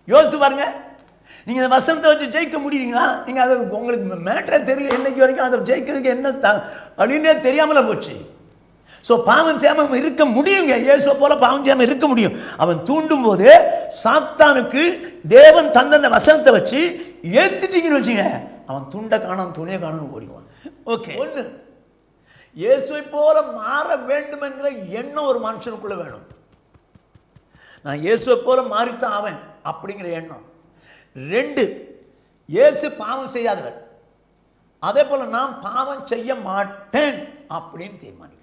யோசித்து பாருங்க. நீங்கள் அந்த வசனத்தை வச்சு ஜெயிக்க முடியுங்களா? நீங்கள் அதை உங்களுக்கு மேட்டரே தெரியல, என்னைக்கு வரைக்கும் அதை ஜெயிக்கிறதுக்கு என்ன அப்படின்னே தெரியாமல போச்சு. ஸோ பாவம் செய்யாமல் இருக்க முடியுங்க. இயேசுவை போல பாவம் செய்யாமல் இருக்க முடியும். அவன் தூண்டும் போது சாத்தானுக்கு தேவன் தந்த அந்த வசனத்தை வச்சு ஏற்றுட்டீங்கன்னு வச்சுங்க, அவன் துண்டை காணும் துணியை காணும்னு ஓடிவான். ஓகே, ஒன்று, இயேசுவை போல மாற வேண்டும் என்கிற எண்ணம் ஒரு மனுஷனுக்குள்ள வேணும். நான் இயேசுவை போல மாறித்தான் அவன் அப்படிங்கிற எண்ணம். 2, இயேசு பாவம் செய்யாதவர், அதே போல நான் பாவம் செய்ய மாட்டேன் அப்படின்னு தீர்மானிக்கணும்.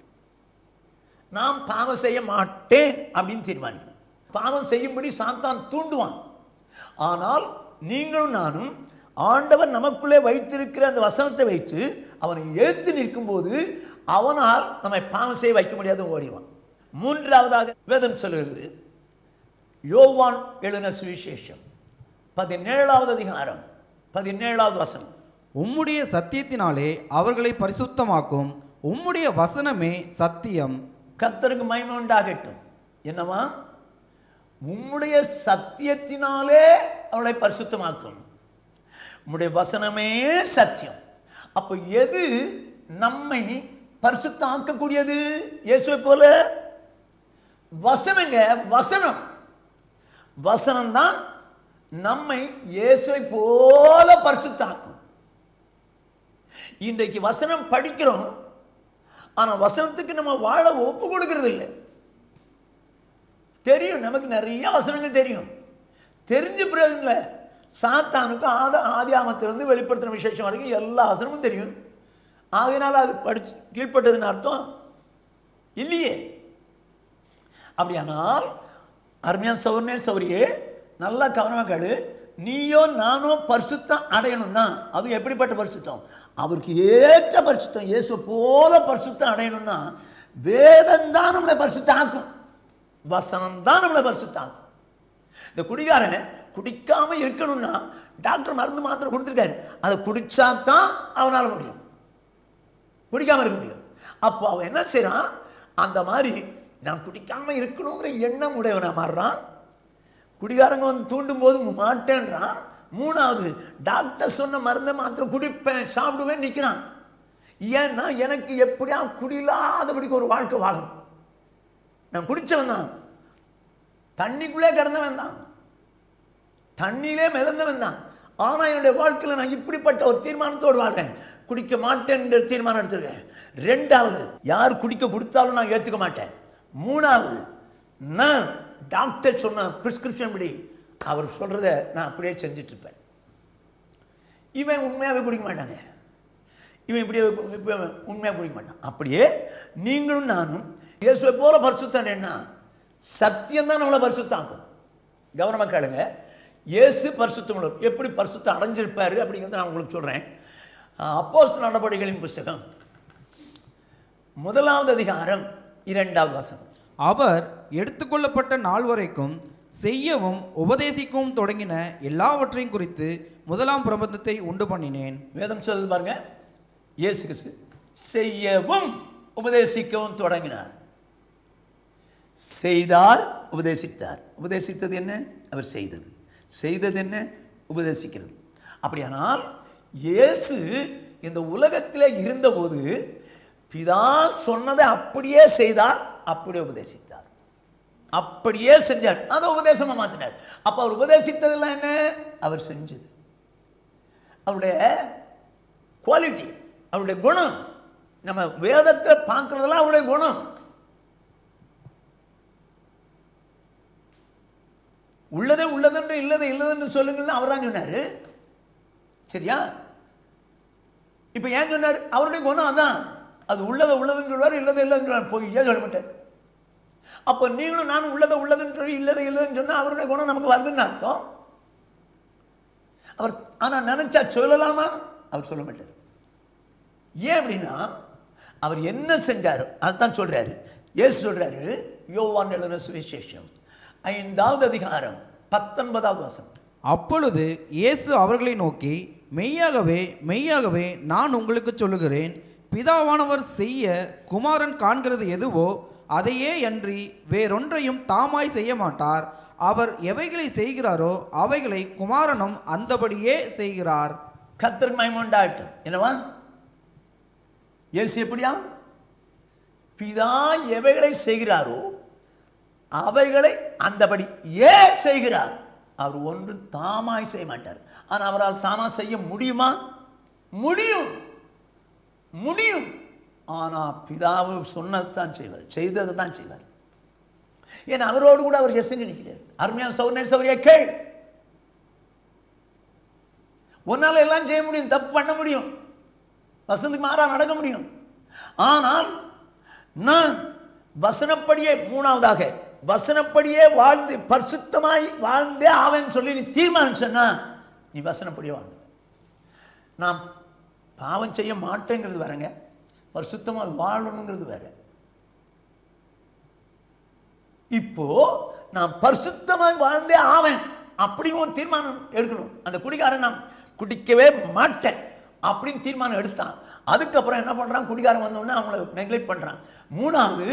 நான் பாவம் செய்ய மாட்டேன் அப்படின்னு தீர்மானிக்கணும். பாவம் செய்யும்படி சாத்தான் தூண்டுவான். ஆனால் நீங்களும் நானும் ஆண்டவர் நமக்குள்ளே வைத்திருக்கிற அந்த வசனத்தை வைத்து அவனை ஏற்று நிற்கும் போது அவனால் நம்மை பாவம் செய்ய வைக்க முடியாத ஓடிவான். 3ஆவதாக வேதம் சொல்கிறது, யோவான் எழுதின சுவிசேஷம் 17வது அதிகாரம் 17வது வசனம், உம்முடைய சத்தியத்தினாலே அவர்களை பரிசுத்தமாக்கும், உம்முடைய வசனமே சத்தியம். கர்த்தருக்கு மகிமை உண்டாகட்டும். என்னவா? உம்முடைய சத்தியத்தினாலே அவளை பரிசுத்தமாக்கும், உம்முடைய வசனமே சத்தியம். அப்போ எது நம்மை பரிசுத்தம் ஆக்கக்கூடியது? இயேசுவை போல வசனங்க. வசனம் வசனம் தான் நம்மை இயேசுவை போல பரிசுத்தாக்கும். இன்றைக்கு வசனம் படிக்கிறோம், ஆனால் வசனத்துக்கு நம்ம வாழ ஒப்பு கொடுக்கறது இல்லை. தெரியும், நமக்கு நிறைய வசனங்கள் தெரியும், தெரிஞ்ச பிறகு இல்லை. சாத்தானுக்கு ஆதி ஆமத்திலிருந்து வெளிப்படுத்தின விசேஷம் வரைக்கும் எல்லா வசனமும் தெரியும். ஆகையினால அது படிச்சு கீழ்பட்டதுன்னு அர்த்தம் இல்லையே. அப்படியானால் அருமையான சௌர்ணே சௌரியே, நல்லா கவனமாக கேளு. நீயோ நானோ பரிசுத்தம் அடையணும்னா, அது எப்படிப்பட்ட பரிசுத்தம்? அவருக்கு ஏற்ற பரிசுத்தம். இயேசு போல பரிசுத்தம் அடையணும்னா வேதம் தான் நம்மளை பரிசுத்தம் ஆக்கும், வசனம் தான் நம்மளை பரிசுத்தம் ஆக்கும். இந்த குடிகாரன் குடிக்காம இருக்கணும்னா டாக்டர் மருந்து மாத்திரை கொடுத்துருக்காரு, அதை குடிச்சா தான் அவனால் முடியும், குடிக்காம இருக்க முடியும். அப்போ அவன் என்ன செய்யறான்? அந்த மாதிரி நான் குடிக்காம இருக்கணுங்கிற எண்ணம் உடையவனா மாறுறான். குடிகாரங்க வந்து தூண்டும் போது மாட்டேன்றான். 3வது, டாக்டர் சொன்ன மருந்தை மாத்திரம் குடிப்பேன் சாப்பிடுவேன் நிற்கிறான். ஏன்னா எனக்கு எப்படியா குடியில்லாதபடிக்கு ஒரு வாழ்க்கை வாழும். நான் குடிச்சவன் தான், தண்ணிக்குள்ளே கிடந்தவன் தான், தண்ணியிலே மிதந்தவன் தான். ஆனால் என்னுடைய வாழ்க்கையில் நான் இப்படிப்பட்ட ஒரு தீர்மானத்தோடு வாழ்றேன், குடிக்க மாட்டேன் என்ற தீர்மானம் எடுத்துருக்கேன். 2வது, யார் குடிக்க கொடுத்தாலும் நான் ஏற்றுக்க மாட்டேன். 3வது, நான் டாக்டர் சொன்ன பிரிஸ்கிரிப்ஷன் படி அவர் சொல்கிறத நான் அப்படியே செஞ்சிட்ருப்பேன். இவன் உண்மையாகவே குடிக்க மாட்டாங்க, இவன் இப்படியே உண்மையாக குடிக்க மாட்டான். அப்படியே நீங்களும் நானும் இயேசுவை போல பரிசுத்தம் என்ன? சத்தியம்தான் நம்மளை பரிசுத்தாக்கும். கவனமாக கேளுங்க. இயேசு பரிசுத்தம் உள்ளவர். எப்படி பரிசுத்தம் அடைஞ்சிருப்பார் அப்படிங்கிறத நான் உங்களுக்கு சொல்கிறேன். அப்போஸ்தலர் நடபடிகளின் புஸ்தகம் 1வது அதிகாரம் 2வது வசனம். அவர் எடுத்துக்கொள்ளப்பட்ட நாள் வரைக்கும் செய்யவும் உபதேசிக்கவும் தொடங்கின எல்லாவற்றையும் குறித்து 1ஆம் பிரபந்தத்தை உண்டு பண்ணினேன். வேதம் சொல்லுது பாருங்க, இயேசு கிறிஸ்து செய்யவும் உபதேசிக்கவும் தொடங்கினார். செய்தார், உபதேசித்தார். உபதேசித்தது என்ன? அவர் செய்தது. செய்தது என்ன? உபதேசிக்கிறது. அப்படியானால் இயேசு இந்த உலகத்தில் இருந்தபோது பிதா சொன்னதை அப்படியே செய்தார், அப்படியே உபதேசித்தார், அப்படியே செஞ்சார், அதை உபதேசமாக மாற்றினார். அப்போ அவர் உபதேசித்ததெல்லாம் என்ன? அவர் செஞ்சது. அவருடைய குவாலிட்டி, அவருடைய குணம். நம்ம வேதத்தை பார்க்கறதெல்லாம் அவருடைய குணம். உள்ளதே உள்ளதென்று இல்லதை இல்லதென்று சொல்லுங்கள்னு அவர் தான் சொன்னார். சரியா? இப்போ ஏன் சொன்னார்? அவருடைய குணம் அதான். அது உள்ளதை உள்ளதுன்னு சொல்வார், இல்லதை இல்லைன்னு சொல்வார். போய் ஏன் சொல்ல மாட்டார். அப்போ நீங்களும் நானும் உள்ளதை உள்ளதுன்னு சொல்லி இல்லதை இல்லைன்னு சொன்னால் அவருடைய குணம் நமக்கு வருதுன்னு அர்த்தம். அவர் ஆனால் நினைச்சா சொல்லலாமா? அவர் சொல்ல மாட்டார். ஏன் அப்படின்னா அவர் என்ன செஞ்சாரோ அதுதான் சொல்றாரு. இயேசு சொல்றாரு, யோவான் எழுதின சுவிசேஷம் 5வது அதிகாரம் 19வது வசனம். அப்பொழுது இயேசு அவர்களை நோக்கி, மெய்யாகவே மெய்யாகவே நான் உங்களுக்கு சொல்லுகிறேன், பிதாவானவர் செய்ய குமாரன் காண்கிறது எதுவோ அதையே அன்றி வேறொன்றையும் தாமாய் செய்ய மாட்டார். அவர் எவைகளை செய்கிறாரோ அவைகளை குமாரனும் அந்தபடியே செய்கிறார். கர்த்தருக்கு மகிமை உண்டாகட்டும். என்னவா? இயேசு எப்படியா? பிதா எவைகளை செய்கிறாரோ அவைகளை அந்தபடி செய்கிறார். அவர் ஒன்றும் தாமாய் செய்ய மாட்டார். ஆனால் அவரால் தாமா செய்ய முடியுமா? முடியும், முடியும். ஆனால் பிதாவு சொன்னதுதான் செய்வார், செய்ததை தான் செய்வார். ஏன்னா அவரோடு கூட அவர் செஞ்சு நிற்கிறார். அருமையான சௌர்ண சௌரியா கேள், உன்னால எல்லாம் செய்ய முடியும், தப்பு பண்ண முடியும், வசனத்துக்கு மாறா நடக்க முடியும். ஆனால் நான் வசனப்படியே, மூணாவதாக வசனப்படியே வாழ்ந்து பரிசுத்தமாய் வாழ்ந்தே ஆவேன்னு சொல்லி நீ தீர்மானிச்சன்னா நீ வசனப்படியே வாழ்ந்து. நான் பாவம் செய்ய மாட்டேங்கிறது வேறங்க, பரிசுத்தமாக வாழணுங்கிறது வேற. இப்போ நான் பரிசுத்தமாக வாழ்ந்தே ஆவேன் அப்படின்னு ஒரு தீர்மானம் எடுக்கணும். அந்த குடிகாரன் நான் குடிக்கவே மாட்டேன் அப்படின்னு தீர்மானம் எடுத்தான். அதுக்கப்புறம் என்ன பண்ணுறான்? குடிகாரன் வந்தோடனே அவங்கள நெக்லெக்ட் பண்ணுறான். மூணாவது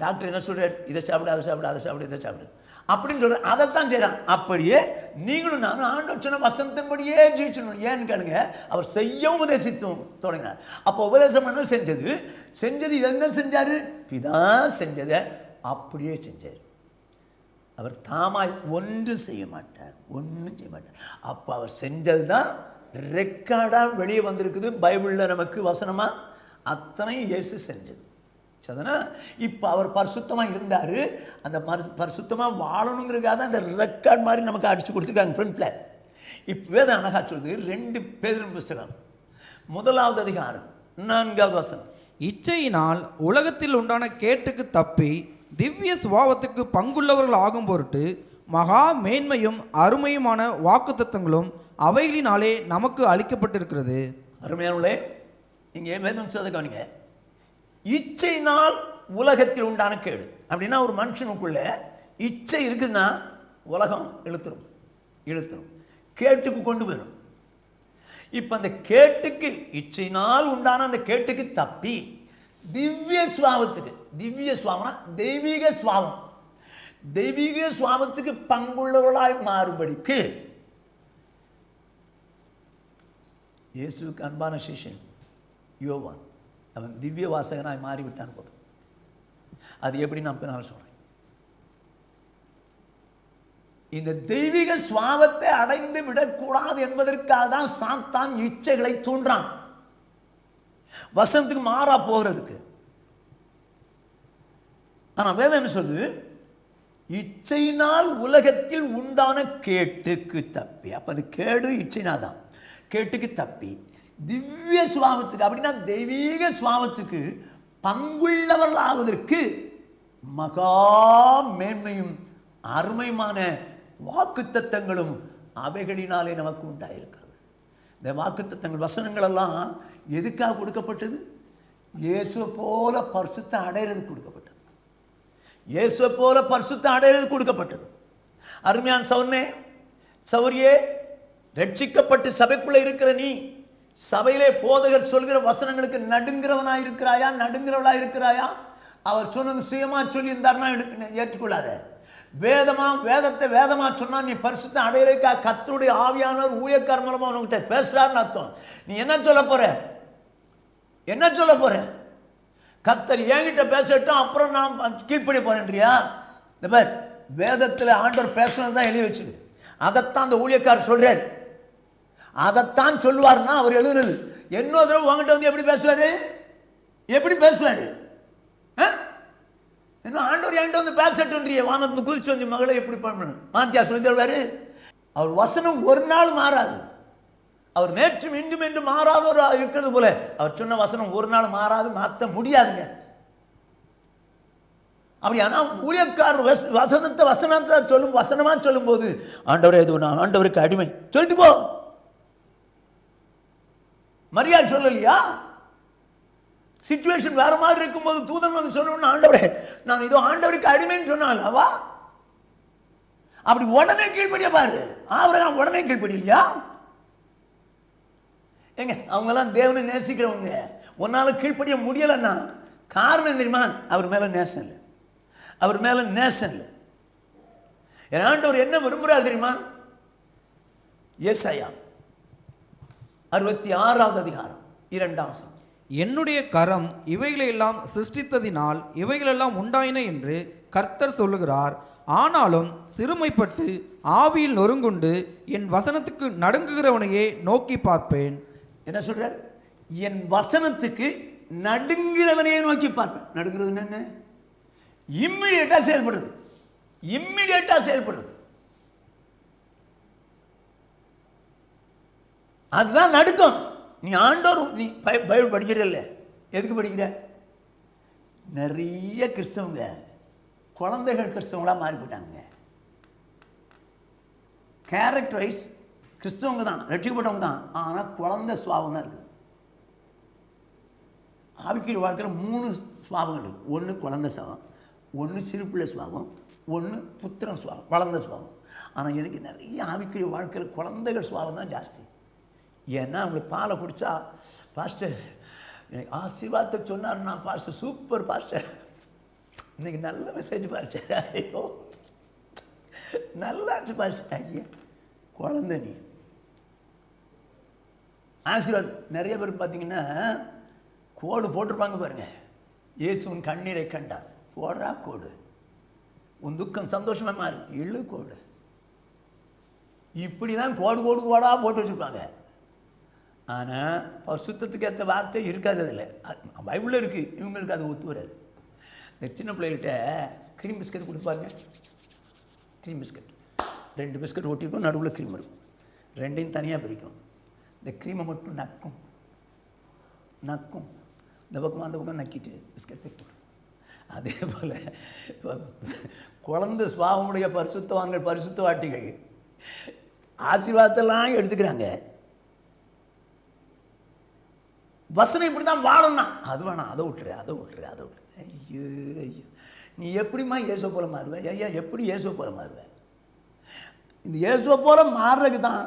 டாக்டர் என்ன சொல்கிறார்? இதை சாப்பிடு, அதை சாப்பிடு, அதை சாப்பிடு, இதை சாப்பிடு அப்படின்னு சொல்கிறார். அதைத்தான் செய்கிறான். அப்படியே நீங்களும் நானும் ஆண்டவர் சொன்ன வசனத்தின்படியே ஜீவிச்சணும். ஏன்னு கேளுங்க, அவர் செய்ய உபதேசித்தும் தொடங்கினார். அப்போ உபதேசம் என்ன செஞ்சது என்ன செஞ்சார்? பிதா செஞ்சதை அப்படியே செஞ்சார். அவர் தாமாய் ஒன்றும் செய்ய மாட்டார், ஒன்றும் செய்ய மாட்டார். அப்போ அவர் செஞ்சது தான் ரெக்கார்டாக வெளியே வந்திருக்குது பைபிளில் நமக்கு வசனமாக. அத்தனையும் இயேசு செஞ்சது. சரிதானா? இப்போ அவர் பரிசுத்தமாக இருந்தார். அந்த பரிசுத்தமாக வாழணுங்கிறதுக்காக தான் அந்த ரெக்கார்ட் மாதிரி நமக்கு அடித்து கொடுத்துருக்காங்க ஃப்ரண்ட்டில். இப்போவே தான் அழகா சொல்லுது. 2 பேதுரு புஸ்தகம் 1வது அதிகாரம் 4வது வசனம். இச்சையினால் உலகத்தில் உண்டான கேட்டுக்கு தப்பி திவ்ய சுபாவத்துக்கு பங்குள்ளவர்கள் ஆகும் பொருட்டு மகா மேன்மையும் அருமையுமான வாக்குத்தத்தங்களும் அவைகளினாலே நமக்கு அளிக்கப்பட்டிருக்கிறது. அருமையானவர்களே, இங்கே வேதம் சொல்றதை கவனிங்க. இச்சையினால் உலகத்தில் உண்டான கேடு அப்படின்னா, ஒரு மனுஷனுக்குள்ள இச்சை இருக்குதுன்னா உலகம் இழுத்துரும், கேட்டுக்கு கொண்டு வரும். இப்போ அந்த கேட்டுக்கு, இச்சையினால் உண்டான அந்த கேட்டுக்கு தப்பி திவ்ய சுவாவத்துக்கு, திவ்ய சுவாவம்னா தெய்வீக சுவாவம், தெய்வீக சுவாவத்துக்கு பங்குள்ளவர்களாய் மாறுபடிக்கு இயேசுக்கு அன்பான சிஷ்யன் யோவான் அவன் திவ்ய வாசகனாய் மாறிவிட்டான் போது. அது எப்படி நான் பின்னால் சொல்றேன். இந்த தெய்வீக சுவாவத்தை அடைந்து விடக்கூடாது என்பதற்காக தான் சாத்தான் இச்சைகளை தூண்டான், வசனத்துக்கு மாறா போகிறதுக்கு. ஆனால் வேதம் என்ன சொல்லுது? இச்சையினால் உலகத்தில் உண்டான கேட்டுக்கு தப்பி. அப்ப அது கேடு இச்சைனா தான். கேட்டுக்கு தப்பி திவ்ய சுவாவத்துக்கு அப்படின்னா தெய்வீக சுவாவத்துக்கு பங்குள்ளவர்கள் ஆவதற்கு மகா மேன்மையும் அருமையுமான வாக்குத்தத்தங்களும் அவைகளினாலே நமக்கு உண்டாயிருக்கிறது. இந்த வாக்குத்தத்தங்கள் வசனங்கள் எல்லாம் எதுக்காக கொடுக்கப்பட்டது? இயேசுவை போல பரிசுத்த அடையிறது கொடுக்கப்பட்டது. இயேசுவை போல பரிசுத்த அடையிறது கொடுக்கப்பட்டது. அருமையான சௌரியே, ரட்சிக்கப்பட்டு சபைக்குள்ளே இருக்கிற நீ, சபையிலே போதகர் சொல்கிற வசனங்களுக்கு நடுங்கிறவனாக இருக்கிறாயா, நடுங்கிறவளா இருக்கிறாயா? அவர் சொன்னது சுயமா சொல்லி இருந்தார்னா ஏற்றுக்கொள்ளாத. வேதத்தை வேதமா சொன்னா நீ பரிசுத்த அடையிறக்கா கர்த்தருடைய ஆவியானவர் ஊழியக்காரர் மூலமா உனக்கிட்ட பேசுறாருன்னு அர்த்தம். நீ என்ன சொல்ல போற? என்ன சொல்ல போற? கர்த்தர் என்கிட்ட பேசட்டும், அப்புறம் நான் கீழ்ப்படிய போறேன்றியா? இந்த பேர் வேதத்தில் ஆண்டவர் பேசுனது தான் எழுதி வச்சுது. அதைத்தான் அந்த ஊழியக்காரர் சொல்றார். அதைத்தான் சொல்லுவார்னா அவர் எழுதுனது. இன்னொரு தடவை உங்ககிட்ட வந்து எப்படி பேசுவாரு? எப்படி பேசுவாரு? இன்னும் ஆண்டவர் என்கிட்ட வந்து பேசட்டுன்றிய வானத்து குதிச்சு வந்து மகளை எப்படி பண்ணணும் மாத்தியா சொல்லி தருவாரு. அவர் வசனம் ஒரு நாள் மாறாது. அவர் நேற்றும் இன்றும் என்று மாறாதவர் இருக்கிறது போல அவர் சொன்ன வசனம் ஒரு நாள் மாறாது, மாற்ற முடியாதுங்க. அப்படி ஆனால் ஊழியக்காரர் வசனத்தை சொல்லும், வசனமா சொல்லும் போது ஆண்டவரே இது நான் ஆண்டவருக்கு அடிமை சொல்லிட்டு போ. மரியாதை சொல்லலையா? சிச்சுவேஷன் வேற மாதிரி இருக்கும்போது தூதன் வந்து சொன்ன ஆண்டவரே நான் இதோ ஆண்டவருக்கு அடிமைன்னு சொன்னான் அவா அப்படி உடனே கீழ்ப்படிய பாரு. ஆபிரகாம் உடனே கீழ்ப்படியா? ஏங்க அவங்கெல்லாம் தேவனை நேசிக்கிறவங்க. ஒன்னால கீழ்ப்படிய முடியலன்னா காரணம் தெரியுமா? அவர் மேல நேசம் இல்லை. அவர் மேல நேசம் இல்லை. ஆண்டவர் என்ன விரும்புகிறார் தெரியுமா? ஏசாயா 66வது அதிகாரம் 2ஆம் வசனம். என்னுடைய கரம் இவைகளெல்லாம் சிருஷ்டித்ததினால் இவைகளெல்லாம் உண்டாயின என்று கர்த்தர் சொல்லுகிறார். ஆனாலும் சிறுமைப்பட்டு ஆவியில் நொறுங்குண்டு என் வசனத்துக்கு நடுங்குகிறவனையே நோக்கி பார்ப்பேன். என்ன சொல்றார்? என் வசனத்துக்கு நடுங்கிறவனையே நோக்கி பார்ப்பேன். நடுங்கிறது என்ன? இம்மிடியேட்டா செயல்படுறது. இம்மிடியேட்டா செயல்படுறது. அதுதான் நடுக்கம். நீ ஆண்டோர் நீ பைபிள் படிக்கிறல்ல, எதுக்கு படிக்கிற? நிறைய கிறிஸ்தவங்க குழந்தைகள் கிறிஸ்தவங்களா மாறி போயிட்டாங்க. கேரக்டர் வைஸ் கிறிஸ்தவங்க தான், ரட்சிக்கப்பட்டவங்க தான், ஆனால் குழந்தை சுவாபம் தான் இருக்குது. ஆவிக்குரிய வாழ்க்கையில் 3 சுவாபங்கள் இருக்குது. ஒன்று குழந்தை சுவாபம், ஒன்று சிறுபிள்ளை சுவாபம், ஒன்று புத்திரன் சுவாபம், வளர்ந்த சுவாபம். ஆனால் எனக்கு நிறைய ஆவிக்குரிய வாழ்க்கையில் குழந்தைகள் சுவாபம் தான் ஜாஸ்தி. ஏன்னா அவங்களுக்கு பாலை குடித்தா பாஸ்டர் எனக்கு ஆசீர்வாதத்தை சொன்னார்னா பாஸ்டர் சூப்பர் பாஸ்டர் இன்னைக்கு நல்ல மெசேஜ் பாஸ்டர், ஐயோ நல்லா இருந்துச்சு பாஸ்டர். ஐயா குழந்தை நீ ஆசீர்வாதம். நிறைய பேர் பார்த்தீங்கன்னா கோடு போட்டிருப்பாங்க பாருங்க. இயேசு உன் கண்ணீரை கண்டார், போடுறா கோடு. உன் துக்கம் சந்தோஷமாக மாறு, இழு கோடு. இப்படி தான் கோடு கோடு கோடாக போட்டு வச்சுருப்பாங்க. ஆனால் பரிசுத்தத்துக்கு ஏற்ற வார்த்தை இருக்காது. அதில் பைபிளில் இருக்குது, இவங்களுக்கு அது ஒத்து வராது. இந்த சின்ன பிள்ளைகிட்ட க்ரீம் பிஸ்கட் கொடுப்பாங்க. க்ரீம் பிஸ்கட் 2 பிஸ்கட் ஒட்டிருக்கும், நடுவில் க்ரீம் இருக்கும். ரெண்டையும் தனியாக பிரிக்கும். இந்த க்ரீமை மட்டும் நக்கும் நக்கும், இந்த பக்கமாக அந்த பக்கம் நக்கிட்டு பிஸ்கட் போடும். அதே போல் குழந்தை சுவாவமுடைய பரிசுத்தவான்கள் பரிசுத்தவாட்டிகள் ஆசீர்வாதத்தெல்லாம் எடுத்துக்கிறாங்க. வசனம் இப்படி தான் வாழணும்னா அது வேணாம், அதை விட்டுரு அதை விட்டுரு அதை விட்டுரு. ஐயோ ஐயோ, நீ எப்படிம்மா இயேசுவை போல மாறுவேன்? ஐயா எப்படி இயேசுவை போல மாறுவேன்? இந்த இயேசுவை போல மாறுறதுக்கு தான்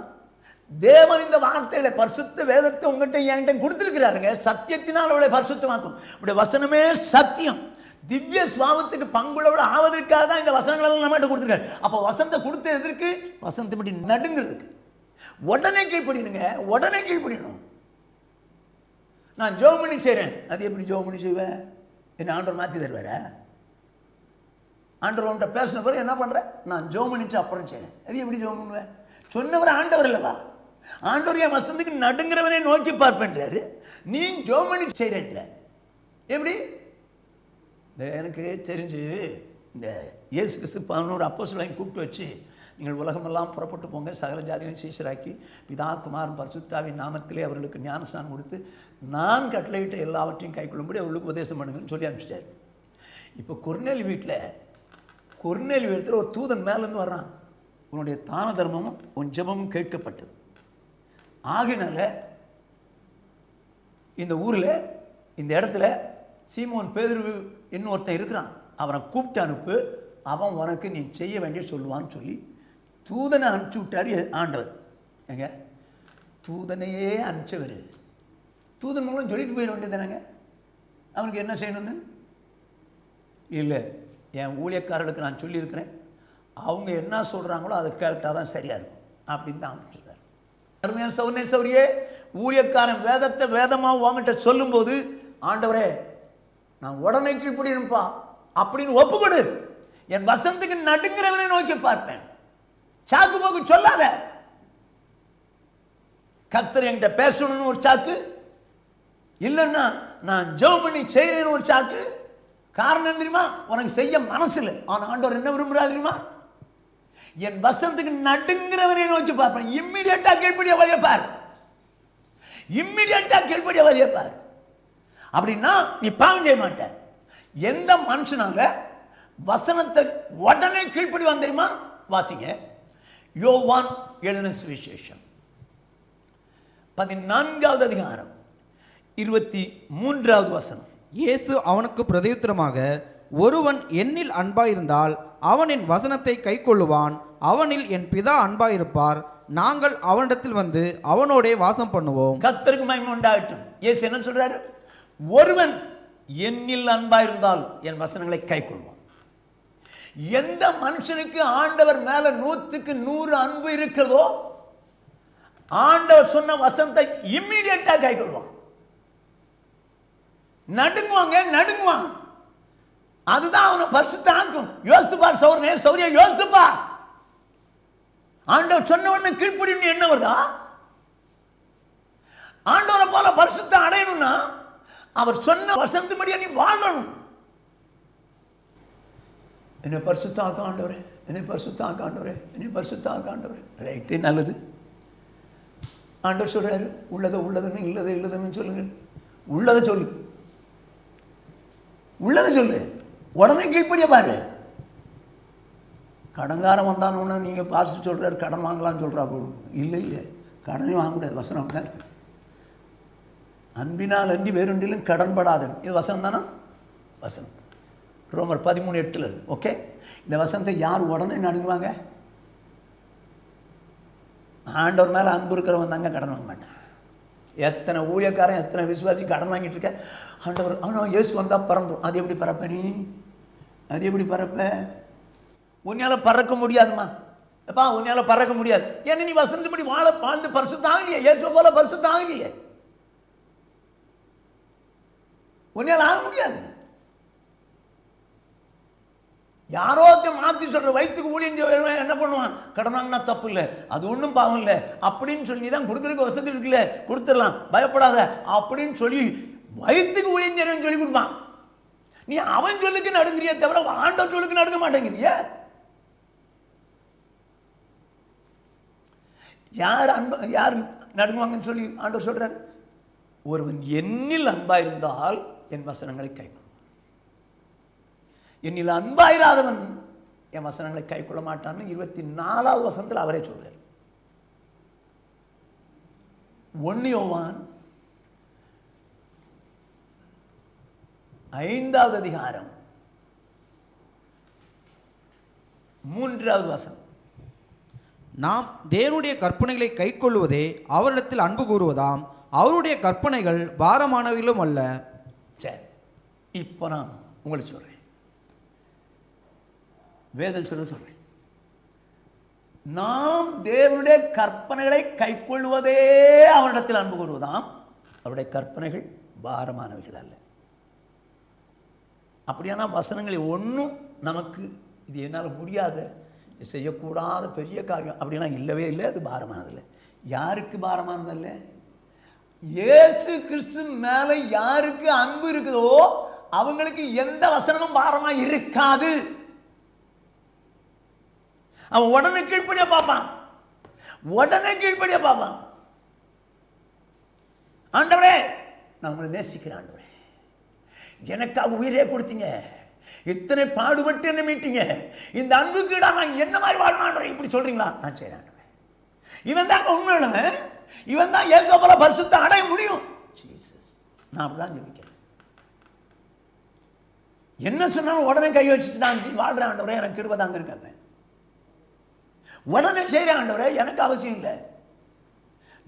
தேவன் இந்த வார்த்தைகளை பரிசுத்த வேதத்தை உங்கள்கிட்ட என்கிட்ட கொடுத்துருக்கிறாருங்க. சத்தியத்தினால் அவளை பரிசுத்தமாக்கும். இப்படி வசனமே சத்தியம். திவ்ய சுவாபத்துக்கு பங்குள்ளவளை ஆவதற்காக தான் இந்த வசனங்களெல்லாம் நம்மகிட்ட கொடுத்துருக்காரு. அப்போ வசனத்தை கொடுத்த எதற்கு? வசனத்தை பற்றி நடுங்கிறதுக்கு. உடனே கீழ்ப்படினுங்க, உடனே கீழ்ப்படியணும். நான் ஜெபம் பண்ணி செய்கிறேன், அது எப்படி ஜெபம் பண்ணி செய்வேன்? என்ன ஆண்டவர் மாற்றி தருவாரா? ஆண்டவர் உன்ட்ட பேசின பிறகு என்ன பண்ணுறேன்? நான் ஜெபம் பண்ணிட்டு அப்புறம் செய்கிறேன், அது எப்படி ஜெபம் பண்ணுவேன்? சொன்னவர் ஆண்டவர் இல்லவா? ஆண்டவர் என் வசனத்துக்கு நடுங்கிறவனே நோக்கி பார்ப்பேன்றாரு. நீ ஜெபம் பண்ணி செய்கிறேன்ற எப்படி? இந்த எனக்கு தெரிஞ்சு இந்த இயேசு கிறிஸ்து 11 அப்போஸ்தலரையும் கூப்பிட்டு வச்சு, நீங்கள் உலகமெல்லாம் புறப்பட்டு போங்க, சகல ஜாதிகளையும் சீஷராக்கி பிதா குமாரன் பரிசுத்தாவின் நாமத்திலே அவர்களுக்கு ஞானஸ்நானம் கொடுத்து நான் கட்டளையிட்ட எல்லாவற்றையும் கைக்கொள்ளும்படி அவர்களுக்கு உபதேசம் பண்ணுங்கன்னு சொல்லி அனுப்பிச்சிட்டார். இப்போ கொர்நேலியு வீட்டில் ஒரு தூதன் மேலேருந்து வர்றான். உன்னுடைய தான தர்மமும் உன் ஜெபமும் கேட்கப்பட்டது. ஆகினால இந்த ஊரில் இந்த இடத்துல சீமோன் பேதுரு இன்னொருத்தன் இருக்கிறான், அவனை கூப்பிட்டு அனுப்பு, அவன் உனக்கு நீ செய்ய வேண்டிய சொல்லுவான்னு சொல்லி தூதனை அனுப்பிச்சி விட்டார் ஆண்டவர். ஏங்க தூதனையே அனுப்பிச்சவர் தூதன் மூலம் சொல்லிட்டு போயிட வேண்டியதானங்க. அவனுக்கு என்ன செய்யணும்னு இல்லை, என் ஊழியக்காரர்களுக்கு நான் சொல்லியிருக்கிறேன், அவங்க என்ன சொல்கிறாங்களோ அதை கேட்டால் தான் சரியாக இருக்கும் அப்படின்னு தான் அவன் சொல்கிறார். அருமையான சௌர்ணே சௌரியே, ஊழியக்காரன் வேதத்தை வேதமாக உங்ககிட்ட சொல்லும்போது, ஆண்டவரே நான் உடனே கீழ்ப்படிப்பா அப்படின்னு ஒப்புக்கொடு. என் வசனத்துக்கு நடுங்கிறவனை நோக்கி பார்ப்பேன். சாக்கு போக்கு சொல்லாத. கர்த்தர் என்கிட்ட பேசணும்னு ஒரு சாக்கு, இல்லைன்னா நான் ஜெபம் பண்ணி செய்கிறேன்னு ஒரு சாக்கு. காரணம் தெரியுமா? உனக்கு செய்ய மனசு இல்லை. ஆனால் ஆண்டவர் என்ன விரும்புகிறார் தெரியுமா? என் வசனத்துக்கு நடுங்கிறவனை நோக்கி பார்ப்பேன். இம்மிடியட்டா கீழ்ப்படிய வழியை பார், இம்மிடியட்டா கீழ்ப்படிய வழியை பார். அப்படின்னா நீ பாவம் செய்ய மாட்ட. எந்த மனுஷனால வசனத்தை உடனே கீழ்ப்படி தெரியுமா? வாசிங்க, யோவான் எழுதின சுவிசேஷம் 14வது அதிகாரம் 23வது வசனம். இயேசு அவனுக்கு பிரதியுத்தரமாக, ஒருவன் என்னில் அன்பாயிருந்தால் அவன் என் வசனத்தை கைக்கொள்ளுவான், அவனில் என் பிதா அன்பாயிருப்பார், நாங்கள் அவனிடத்தில் வந்து அவனோடே வாசம் பண்ணுவோம். கர்த்தருக்கு மகிமை உண்டாகட்டும். இயேசு என்ன சொல்றாரு? ஒருவன் என்னில் அன்பாயிருந்தால் என் வசனங்களை கைக்கொள்வான். எந்த மனுஷனுக்கு ஆண்டவர் மேல 100க்கு 100 அன்பு இருக்கிறதோ ஆண்டவர் சொன்ன வசனத்தை இம்மிடியேட்டா கைக்கொள்வான். நடுங்குவான். அதுதான் அவனை பரிசுத்த ஆக்கும். யோசித்துப்பார் சௌரியா, யோசித்துப்பா. ஆண்டவர் சொன்ன உடனே கீழ்ப்படின்னு என்ன வருதா? ஆண்டவரை போல பரிசுத்த அடையணும்னா அவர் சொன்ன வசனத்தின்படியே நீ வாழணும். என்னை பரிசுத்த ஆக்க ஆண்டவரே, என்னை பரிசுத்த ஆக்க ஆண்டவரே, என்னை பரிசுத்த ஆக்க ஆண்டவரே. ரைட்டு, நல்லது. ஆண்டவர் சொல்றாரு, உள்ளதுன்னு இல்லதுன்னு சொல்லுங்க. உள்ளதை சொல்லு, உடனே கீழ்ப்படிய பாரு. கடன்காரன் வந்தான்னு நீங்கள் பாசிட்டு சொல்கிறாரு கடன் வாங்கலான்னு சொல்கிறா போதும். இல்லை, கடனே வாங்க முடியாது. வசனம் தான், அன்பினால் அன்றி வேறொன்றிலும் கடன்படாது. இது வசனம் தானே? வசனம் ரோமர் 13:8 இருக்கு. ஓகே, இந்த வசனத்தை யார் உடனே நடுங்குவாங்க? ஆண்டவர் மேலே அன்பு இருக்கிறவன் தாங்க கடன் வாங்க மாட்டேன். எத்தனை ஊழியக்காரன், எத்தனை விசுவாசி கடன் வாங்கிட்டு இருக்க. ஆண்டவர் ஆனால் இயேசு வந்தால் பறந்துடும். அது எப்படி பறப்ப? நீ அது எப்படி பறப்ப? உன்னால் பறக்க முடியாதுமா. எப்பா, உன்னால் பறக்க முடியாது. ஏன்னா நீ வசந்தபடி வாழ்ந்து பரிசுத்தம் ஆகலையே. இயேசு போல பரிசுத்தம் ஆகலையே. உன்னால் ஆக முடியாது. யாரோ மாற்றி சொல்ற வயிற்றுக்கு ஊழியம் என்ன பண்ணுவான்? கடன் வாங்கினா தப்பு இல்லை, அது ஒன்றும் பாவம் இல்லை அப்படின்னு சொல்லி தான் கொடுக்குறதுக்கு வசதி இருக்குல்ல, கொடுத்துடலாம், பயப்படாத அப்படின்னு சொல்லி வயிற்றுக்கு ஊழியம் செய்யணும்னு சொல்லி கொடுப்பான். நீ அவன் சொல்லுக்கு நடுங்கிறிய தவிர ஆண்டவர் சொல்லுக்கு நடுங்க மாட்டேங்கிறிய. யார் நடுங்குவாங்கன்னு சொல்லி ஆண்டவர் சொல்றார். ஒருவன் என்னில் அன்பாயிருந்தால் என் வசனங்களை கைக்கொள்வான், என்னில் அன்பாயிராதவன் என் வசனங்களை கைக்கொள்ள மாட்டான்னு 24வது வசனத்தில் அவரே சொல்றார். 1 யோவான் 5வது அதிகாரம் 3வது வசனம். நாம் தேவனுடைய கற்பனைகளை கைக்கொள்வதே அவரிடத்தில் அன்பு கூறுவதாம், அவருடைய கற்பனைகள் பாரமானவைகளும் அல்ல. சரி, இப்போ நான் உங்களுக்கு சொல்றேன், வேதம் சொல்றேன். நாம் தேவனுடைய கற்பனைகளை கைக்கொள்வதே அவரிடத்தில் அன்பு கூறுவதாம், அவருடைய கற்பனைகள் பாரமானவைகள் அல்ல. அப்படியான வசனங்களை ஒன்றும் நமக்கு இது என்னால் முடியாத, செய்யக்கூடாத பெரிய காரியம் அப்படிலாம் இல்லவே இல்லை. அது பாரமானதில்லை. யாருக்கு பாரமானதல்ல? இயேசு கிறிஸ்து மேலே யாருக்கு அன்பு இருக்குதோ அவங்களுக்கு எந்த வசனமும் பாரமாக இருக்காது. அவன் உடனே கீழ்ப்படிய பார்ப்பான். ஆண்டவரே, நான் உங்களை நேசிக்கிறேன். ஆண்டவரே, எனக்காக உயிரே கொடுத்தீங்க, இத்தனை பாடுபட்டு என்ன மீட்டீங்க, இந்த அன்புக்கு நான் என்ன மாதிரி வாழ்நாள் இப்படி சொல்றீங்களா? நான் செய்றேன் ஆண்டவரே. இவன் தாங்க உண்மையுள்ளவன், இவன் தான் இயேசு போல பரிசுத்த அடைய முடியும். ஜீசஸ், நான் அப்படிதான் ஜெபிக்கிறேன். என்ன சொன்னாலும் உடனே கை வச்சுட்டு நான் வாழ்றேன் ஆண்டவரே, எனக்கு கிருபை தாங்க இருக்க. உடனே செய்கிறேன் ஆண்டவரே, எனக்கு அவசியம் இல்லை,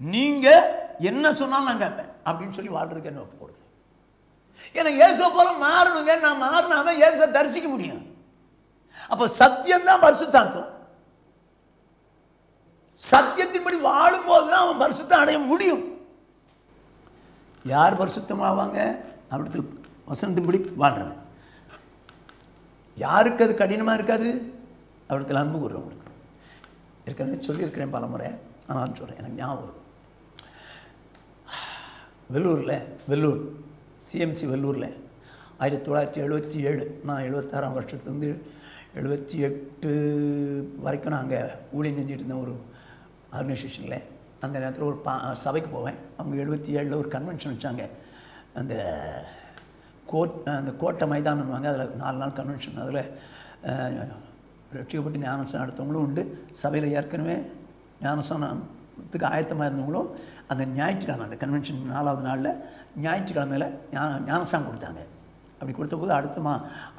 நீங்க என்ன சொன்னாலும் நான் கேட்பேன் அப்படின்னு சொல்லி வாழ்றதுக்கு என்ன ஒப்பு கொடுங்க. எனக்கு இயேசுவை போல மாறணுங்க. நான் மாறினாதான் இயேசுவை தரிசிக்க முடியும். அப்போ சத்தியம்தான் பரிசுத்தாக்கும். சத்தியத்தின்படி வாழும்போது தான் அவன் பரிசுத்தம் அடைய முடியும். யார் பரிசுத்தமாவாங்க? அவரிடத்தில் வசனத்தின்படி வாழ்றவன். யாருக்கு அது கடினமாக இருக்காது? அவரிடத்தில் அன்பு கூறுறவங்களுக்கு. ஏற்கனவே சொல்லியிருக்கிறேன் பல முறை, ஆனால் சொல்கிறேன், எனக்கு ஞாபகம் வருது. வெள்ளூர் சிஎம்சி வெள்ளூரில் 1977, நான் 76ஆம் வருஷத்துலேருந்து 78 வரைக்கும் நான் அங்கே ஊழியம் செஞ்சுட்டு இருந்தேன் ஒரு ஆர்கனைசேஷனில். அந்த நேரத்தில் ஒரு சபைக்கு போவேன். அவங்க 77 ஒரு கன்வென்ஷன் வச்சாங்க. அந்த கோட்டை மைதானம்வாங்க, அதில் 4 நாள் கன்வென்ஷன். அதில் ரட்சிக்கப்பட்டு ஞானஸ்தானம் எடுத்தவங்களும் உண்டு. சபையில் ஏற்கனவே ஞானஸ்தானத்துக்கு ஆயத்தமாக இருந்தவங்களும் அந்த ஞாயிற்றுக்கிழமை, அந்த கன்வென்ஷன் 4வது நாளில் ஞாயிற்றுக்கிழமையில் ஞானஸ்நானம் கொடுத்தாங்க. அப்படி கொடுத்தபோது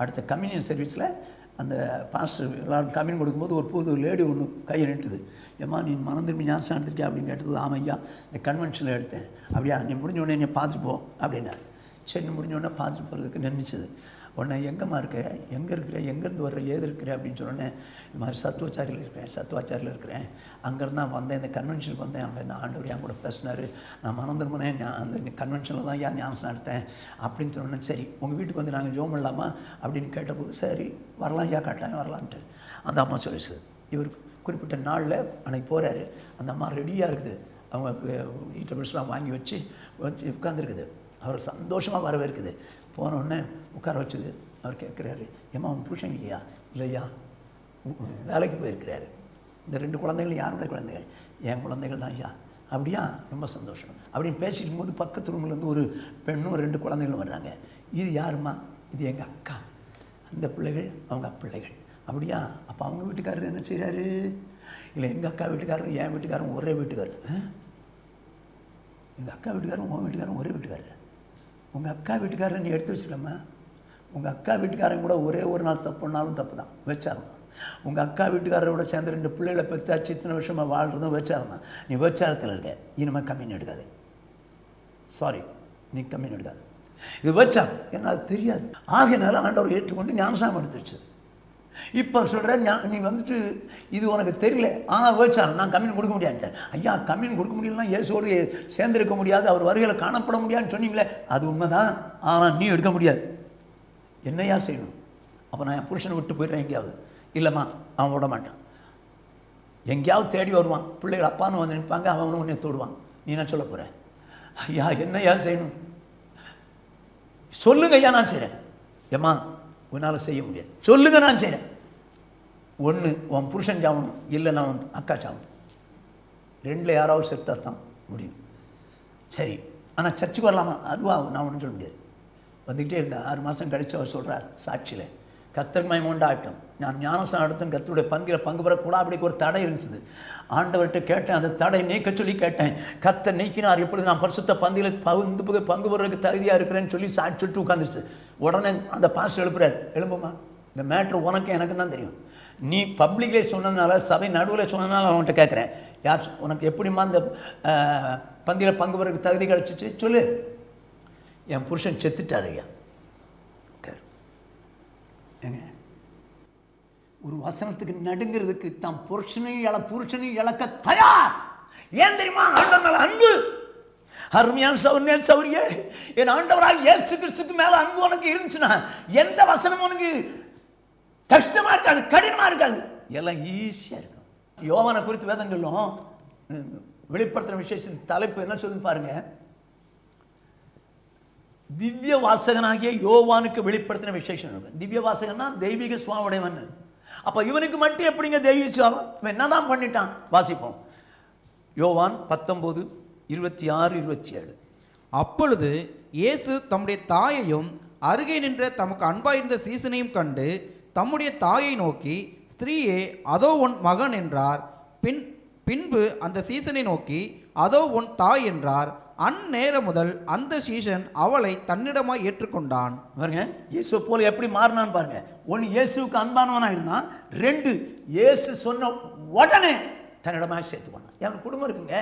அடுத்த கம்யூனியன் சர்வீஸில் அந்த பாஸ்டர் எல்லோரும் கம்யூனியன் கொடுக்கும்போது ஒரு புது லேடி ஒன்று கையை நிட்டுது. ஏம்மா நீ மனம் திரும்பி ஞானஸ்நானம் எடுத்துருக்கியா அப்படின்னு கேட்டது. ஆமாம் ஐயா, இந்த கன்வென்ஷனில் எடுத்தேன். அப்படியா, நீ முடிஞ்ச உடனே நீ பார்த்துட்டு போ அப்படின்னா. சரி, முடிஞ்ச உடனே பார்த்துட்டு போகிறதுக்கு நினச்சிது. உடனே எங்கேம்மா இருக்கிற, எங்கே இருக்கிற, எங்கேருந்து வர்ற, ஏது இருக்கிற அப்படின்னு சொன்னோன்னே, இது மாதிரி சத்துவாச்சாரியில் இருக்கிறேன். அங்கேருந்து நான் வந்தேன், இந்த கன்வென்ஷனுக்கு வந்தேன். அங்கே நான் ஆண்டவர் என் கூட பேசினார். நான் மனம் திரும்பினேன், அந்த கன்வென்ஷனில் தான் ஞானஸ்நானம் எடுத்தேன் அப்படின்னு சொன்னேன். சரி, உங்கள் வீட்டுக்கு வந்து நாங்கள் ஜெபம் பண்ணலாமா அப்படின்னு கேட்டபோது, சரி வரலாம் ஐயா, காட்டாங்க வரலான்ட்டு அந்த அம்மா சொல்லிச்சு. இவர் குறிப்பிட்ட நாளில் அன்றைக்கி போகிறாரு. அந்த அம்மா ரெடியாக இருக்குது. அவங்க ஈட்டபிள்ஸ்லாம் வாங்கி வச்சு உட்காந்துருக்குது. அவர் சந்தோஷமாக வரவேற்குது. போனோடனே உட்கார வச்சுது. அவர் கேட்குறாரு, ஏம்மா அவன் புருஷன் இல்லையா? இல்லையா, வேலைக்கு போயிருக்கிறாரு. இந்த 2 குழந்தைகள் யாருடைய குழந்தைகள்? என் குழந்தைகள் தான் ஐயா. அப்படியா, ரொம்ப சந்தோஷம் அப்படின்னு பேசிக்கும் போது பக்கத்து ரூம்லேருந்து ஒரு பெண்ணும் 2 குழந்தைகளும் வர்றாங்க. இது யாருமா? இது எங்கள் அக்கா. அந்த பிள்ளைகள் அவங்க பிள்ளைகள். அப்படியா, அப்போ அவங்க வீட்டுக்காரர் என்ன செய்கிறாரு? இல்லை, எங்கள் அக்கா வீட்டுக்காரரும் என் வீட்டுக்காரரும் ஒரே வீட்டுக்காரர். எங்கள் அக்கா வீட்டுக்காரரும் உன் வீட்டுக்காரரும் ஒரே வீட்டுக்காரர். உங்கள் அக்கா வீட்டுக்காரரை நீ எடுத்து வச்சுக்கலாமா? உங்கள் அக்கா வீட்டுக்காரன் கூட ஒரே ஒரு நாள் தப்பு பண்ணாலும் தப்பு தான், விபச்சாரம் தான். உங்கள் அக்கா வீட்டுக்காரரோட சேர்ந்து 2 பிள்ளைகளை பெற்றாச்சு, இத்தனை வருஷமாக வாழ்கிறதும் விபச்சாரம் தான். நீ விபச்சாரத்தில் இருக்க. இனிமேல் கம்மின்னு எடுக்காது. சாரி, நீ கம்மின்னு எடுக்காது. இது விபச்சாரம், ஏன்னா அது தெரியாது. ஆகையினால ஆண்டவர் ஏற்றுக்கொண்டு ஞானஸ்நானம் எடுத்துருச்சு. இப்போ சொல்கிறேன், நீ வந்துட்டு இது உனக்கு தெரியல, ஆனால் விபச்சாரம், நான் கம்மின் கொடுக்க முடியாதுட்டேன். ஐயா, கம்மின் கொடுக்க முடியலன்னா இயேசுவோடு சேர்ந்திருக்க முடியாது, அவர் வருகையில் காணப்பட முடியாதுன்னு சொன்னீங்களே, அது உண்மைதான். ஆனால் நீ எடுக்க முடியாது. என்னையா செய்யணும்? அப்போ நான் என் புருஷனை விட்டு போயிடுறேன் எங்கேயாவது. இல்லைம்மா, அவன் விட மாட்டான். எங்கேயாவது தேடி வருவான். பிள்ளைகள் அப்பான்னு வந்து நிற்பாங்க, அவனும் உன்னை தொடுவான். நீ என்ன சொல்ல போகிற? ஐயா, என்னையா செய்யணும் சொல்லுங்க ஐயா, நான் செய்கிறேன். ஏம்மா, உன்னால் செய்ய முடியாது, சொல்லுங்க, நான் செய்கிறேன். ஒன்று உன் புருஷன் சாகணும், இல்லை நான் உன் அக்கா சாகணும். 2ல் யாராவது செத்தா தான் முடியும். சரி, ஆனால் சர்ச்சுக்கு வரலாமா? அதுவா, நான் ஒன்றும் சொல்ல முடியாது. வந்துக்கிட்டே இருந்தா 6 மாதம் கழித்து அவர் சொல்கிறார் சாட்சியில், கர்த்தருக்கு மகிமை உண்டாகட்டும், நான் ஞானஸ்நானம் எடுத்தும் கர்த்தருடைய பந்தியில் பங்கு பெறக்கூடாது. அப்படிக்கு ஒரு தடை இருந்துச்சு. ஆண்டவர்கிட்ட கேட்டேன், அந்த தடை நீக்க சொல்லி கேட்டேன். கர்த்தர் நீக்கினார். இப்பொழுது நான் பரிசுத்த பந்தியில் பங்கு பெறதுக்கு தகுதியாக இருக்கிறேன்னு சொல்லி சாட்சி சொல்லிட்டு உட்காந்துருச்சு. உடனே அந்த பாஸ்டர் எழுப்புறாரு, எழும்புமா, இந்த மேட்ரு உனக்கு எனக்கு தான் தெரியும். நீ பப்ளிக்லே சொன்னதுனால, சபை நடுவில் சொன்னதுனால அவன்கிட்ட கேட்குறேன், யார் உனக்கு எப்படிம்மா இந்த பந்தியில் பங்கு பெறதுக்கு தகுதி கிடச்சிச்சு சொல்லு. என் புருஷன் செத்துட்டார் ஐயா. ஓகே, ஏங்க, ஒரு வசனத்துக்கு நடுங்கிறதுக்கு தான் புருஷனையும் இழக்க தயார். ஏன் தெரியுமா? ஆண்டவர் மேல அன்பு. அருமையான சௌரியே, என் ஆண்டவராக இயேசு கிறிஸ்துக்கு மேல அன்பு உனக்கு இருந்துச்சுன்னா எந்த வசனம் உனக்கு கஷ்டமா இருக்காது, கடினமா இருக்காது, எல்லாம் ஈஸியா இருக்கும். யோவானை குறித்து வேதம் சொல்லும், வெளிப்படுத்தின விசேஷத்தின் தலைப்பு என்ன சொல்லு பாருங்க. திவ்ய வாசகனாகிய யோவானுக்கு வெளிப்படுத்தின விசேஷம் இருக்கு. திவ்ய வாசகன்னா தெய்வீக சுவாவுடையவன். அப்போ இவனுக்கு மட்டும் எப்படிங்க தெய்வீக சுவாவம்? இவன் என்னதான் பண்ணிட்டான்? வாசிப்போம். யோவான் 19:26-27. அப்பொழுது இயேசு தம்முடைய தாயையும் அருகே நின்ற தமக்கு அன்பாயிருந்த சீசனையும் கண்டு தம்முடைய தாயை நோக்கி, ஸ்திரீயே, அதோ உன் மகன் என்றார். பின்பு அந்த சீசனை நோக்கி, அதோ உன் தாய் என்றார். அந்நேரம் முதல் அந்த சீசன் அவளை தன்னிடமாய் ஏற்றுக்கொண்டான். பாருங்க, இயேசு போல எப்படி மாறினான்னு பாருங்க. ஒன்று, இயேசுக்கு அன்பானவனா இருந்தான். 2, இயேசு சொன்ன உடனே தன்னிடமாய் சேர்த்துக்கொண்டான். என் குடும்பம் இருக்குங்க,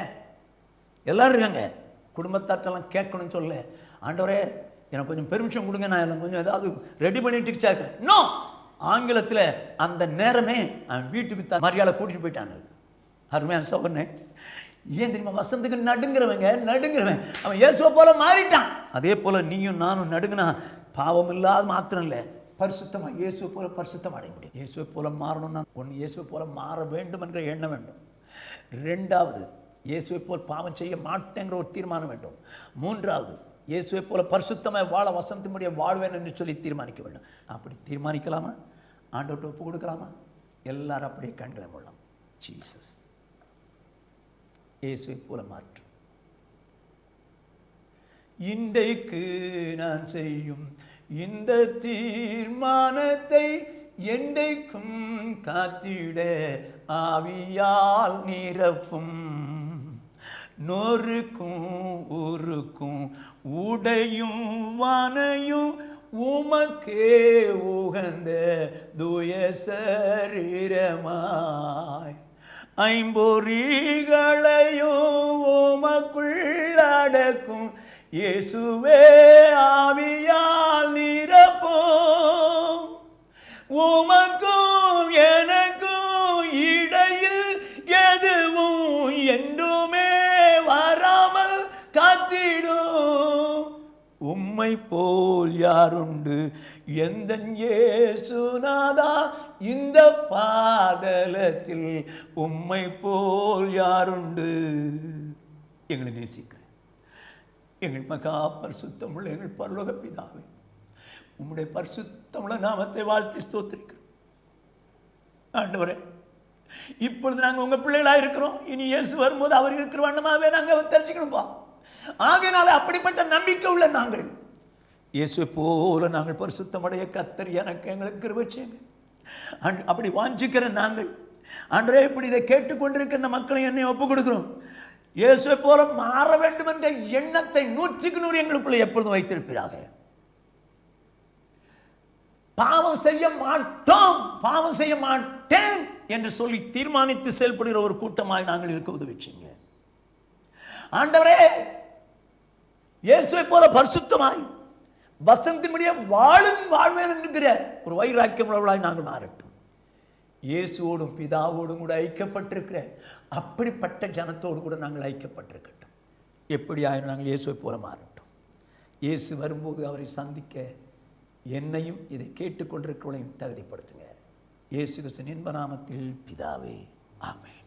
எல்லாரும் இருக்காங்க. குடும்பத்தாட்டெல்லாம் கேட்கணும்னு சொல்ல, ஆண்டவரே எனக்கு கொஞ்சம் பெர்மிஷன் கொடுங்க, நான் எல்லாம் கொஞ்சம் ஏதாவது ரெடி பண்ணிட்டு சேர்க்குறேன். இன்னும் ஆங்கிலத்தில் அந்த நேரமே அவன் வீட்டுக்கு மரியாதை கூட்டிட்டு போயிட்டாங்க. அருமையான சோதனை. ஏன் தெரியுமா? வசந்துக்கு நடுங்கிறவன் அவன் இயேசுவை போல மாறிட்டான். அதே போல நீயும் நானும் நடுங்கினா பாவம் இல்லாத மாத்திரம் இல்லை, பரிசுத்தமாக இயேசுவை போல பரிசுத்தம் அடைய முடியும். இயேசுவை போல மாறணும்னா ஒன்று, இயேசுவை போல மாற வேண்டும் என்ற எண்ணம் வேண்டும். 2வது, இயேசுவை போல் பாவம் செய்ய மாட்டேங்கிற ஒரு தீர்மானம் வேண்டும். 3வது, இயேசுவை போல பரிசுத்தமாக வாழ வசந்தமுடைய வாழ்வேன் என்று சொல்லி தீர்மானிக்க வேண்டும். அப்படி தீர்மானிக்கலாமா? ஆண்டவர்கிட்ட ஒப்பு கொடுக்கலாமா? எல்லாரும் அப்படியே கண்களை மூடலாம். ஜீசஸ் இயேசுவை போல மாற்றும். இன்றைக்கு நான் செய்யும் இந்த தீர்மானத்தை என்றைக்கும் காத்திட ஆவியால் நிரப்பும். நொறுக்கும் உருக்கும் உடையும் வனையும் உமக்கே உகந்த தூய சரீரமாய் ஐம்பொறிகளையும் உமக்குள் அடக்கும் இயேசுவே ஆவியால் நிரப்போம். உமக்கும் எனக்கும் இடையில் எதுவும் என்றுமே வராமல் காத்திடும். உம்மை போல் யாருண்டு எந்தன் இயேசுநாதா, இந்த பாதலத்தில் உம்மை போல் யாருண்டு. எங்களை நேசிக்கிறேன் எங்கள் மகா பரிசுத்தமுள்ள எங்கள் பரலோக பிதாவே, உம்முடைய பரிசுத்தமுள்ள நாமத்தை வாழ்த்தி ஸ்தோத்திரிக்கிறோம். ஆண்டவரே, இப்பொழுது நாங்கள் உங்கள் பிள்ளைகளாக இருக்கிறோம். இனி இயேசு வரும்போது அவர் இருக்கிற வண்ணமாகவே நாங்கள் தெரிஞ்சுக்கணும்பா. ஆகையினால அப்படிப்பட்ட நம்பிக்கை உள்ள நாங்கள் இயேசுவை போல நாங்கள் பரிசுத்தமுடைய கர்த்தர் எனக்கு எங்களுக்கு கிருபை செய்யுங்க. அப்படி வாஞ்சிக்கிற நாங்கள் ஆண்டவரே, இப்படி இதை கேட்டுக்கொண்டிருக்கிற இந்த மக்களை என்னை ஒப்புக் கொடுக்கிறோம். இயேசுவை போல மாற வேண்டும் என்ற எண்ணத்தை 100க்கு 100 எங்களுக்குள்ள எப்பொழுதும் வைத்திருப்பீராக. பாவம் செய்ய மாட்டோம், பாவம் செய்ய மாட்டேன் என்று சொல்லி தீர்மானித்து செயல்படுகிற ஒரு கூட்டமாய் நாங்கள் இருக்க உதவிச்சிங்க. ஆண்டவரே, இயேசுவை போல பரிசுத்தமாய் வசனத்தின்படியே வாழ்வேன் என்கிற ஒரு வைராக்கியம் உள்ளவர்களாய் நாங்கள் மாறட்டும். இயேசுவோடும் பிதாவோடும் கூட ஐக்கியப்பட்டிருக்கிற அப்படிப்பட்ட ஜனத்தோடு கூட நாங்கள் ஐக்கியப்பட்டிருக்கட்டும். எப்படி ஆயிரம் நாங்கள் இயேசுவை போல மாறட்டும். இயேசு வரும்போது அவரை சந்திக்க என்னையும் இதை கேட்டுக்கொண்டிருக்கிறவளையும் தகுதிப்படுத்துங்க. இயேசு கிறிஸ்துவின் இன்ப நாமத்தில் பிதாவே, ஆமென்.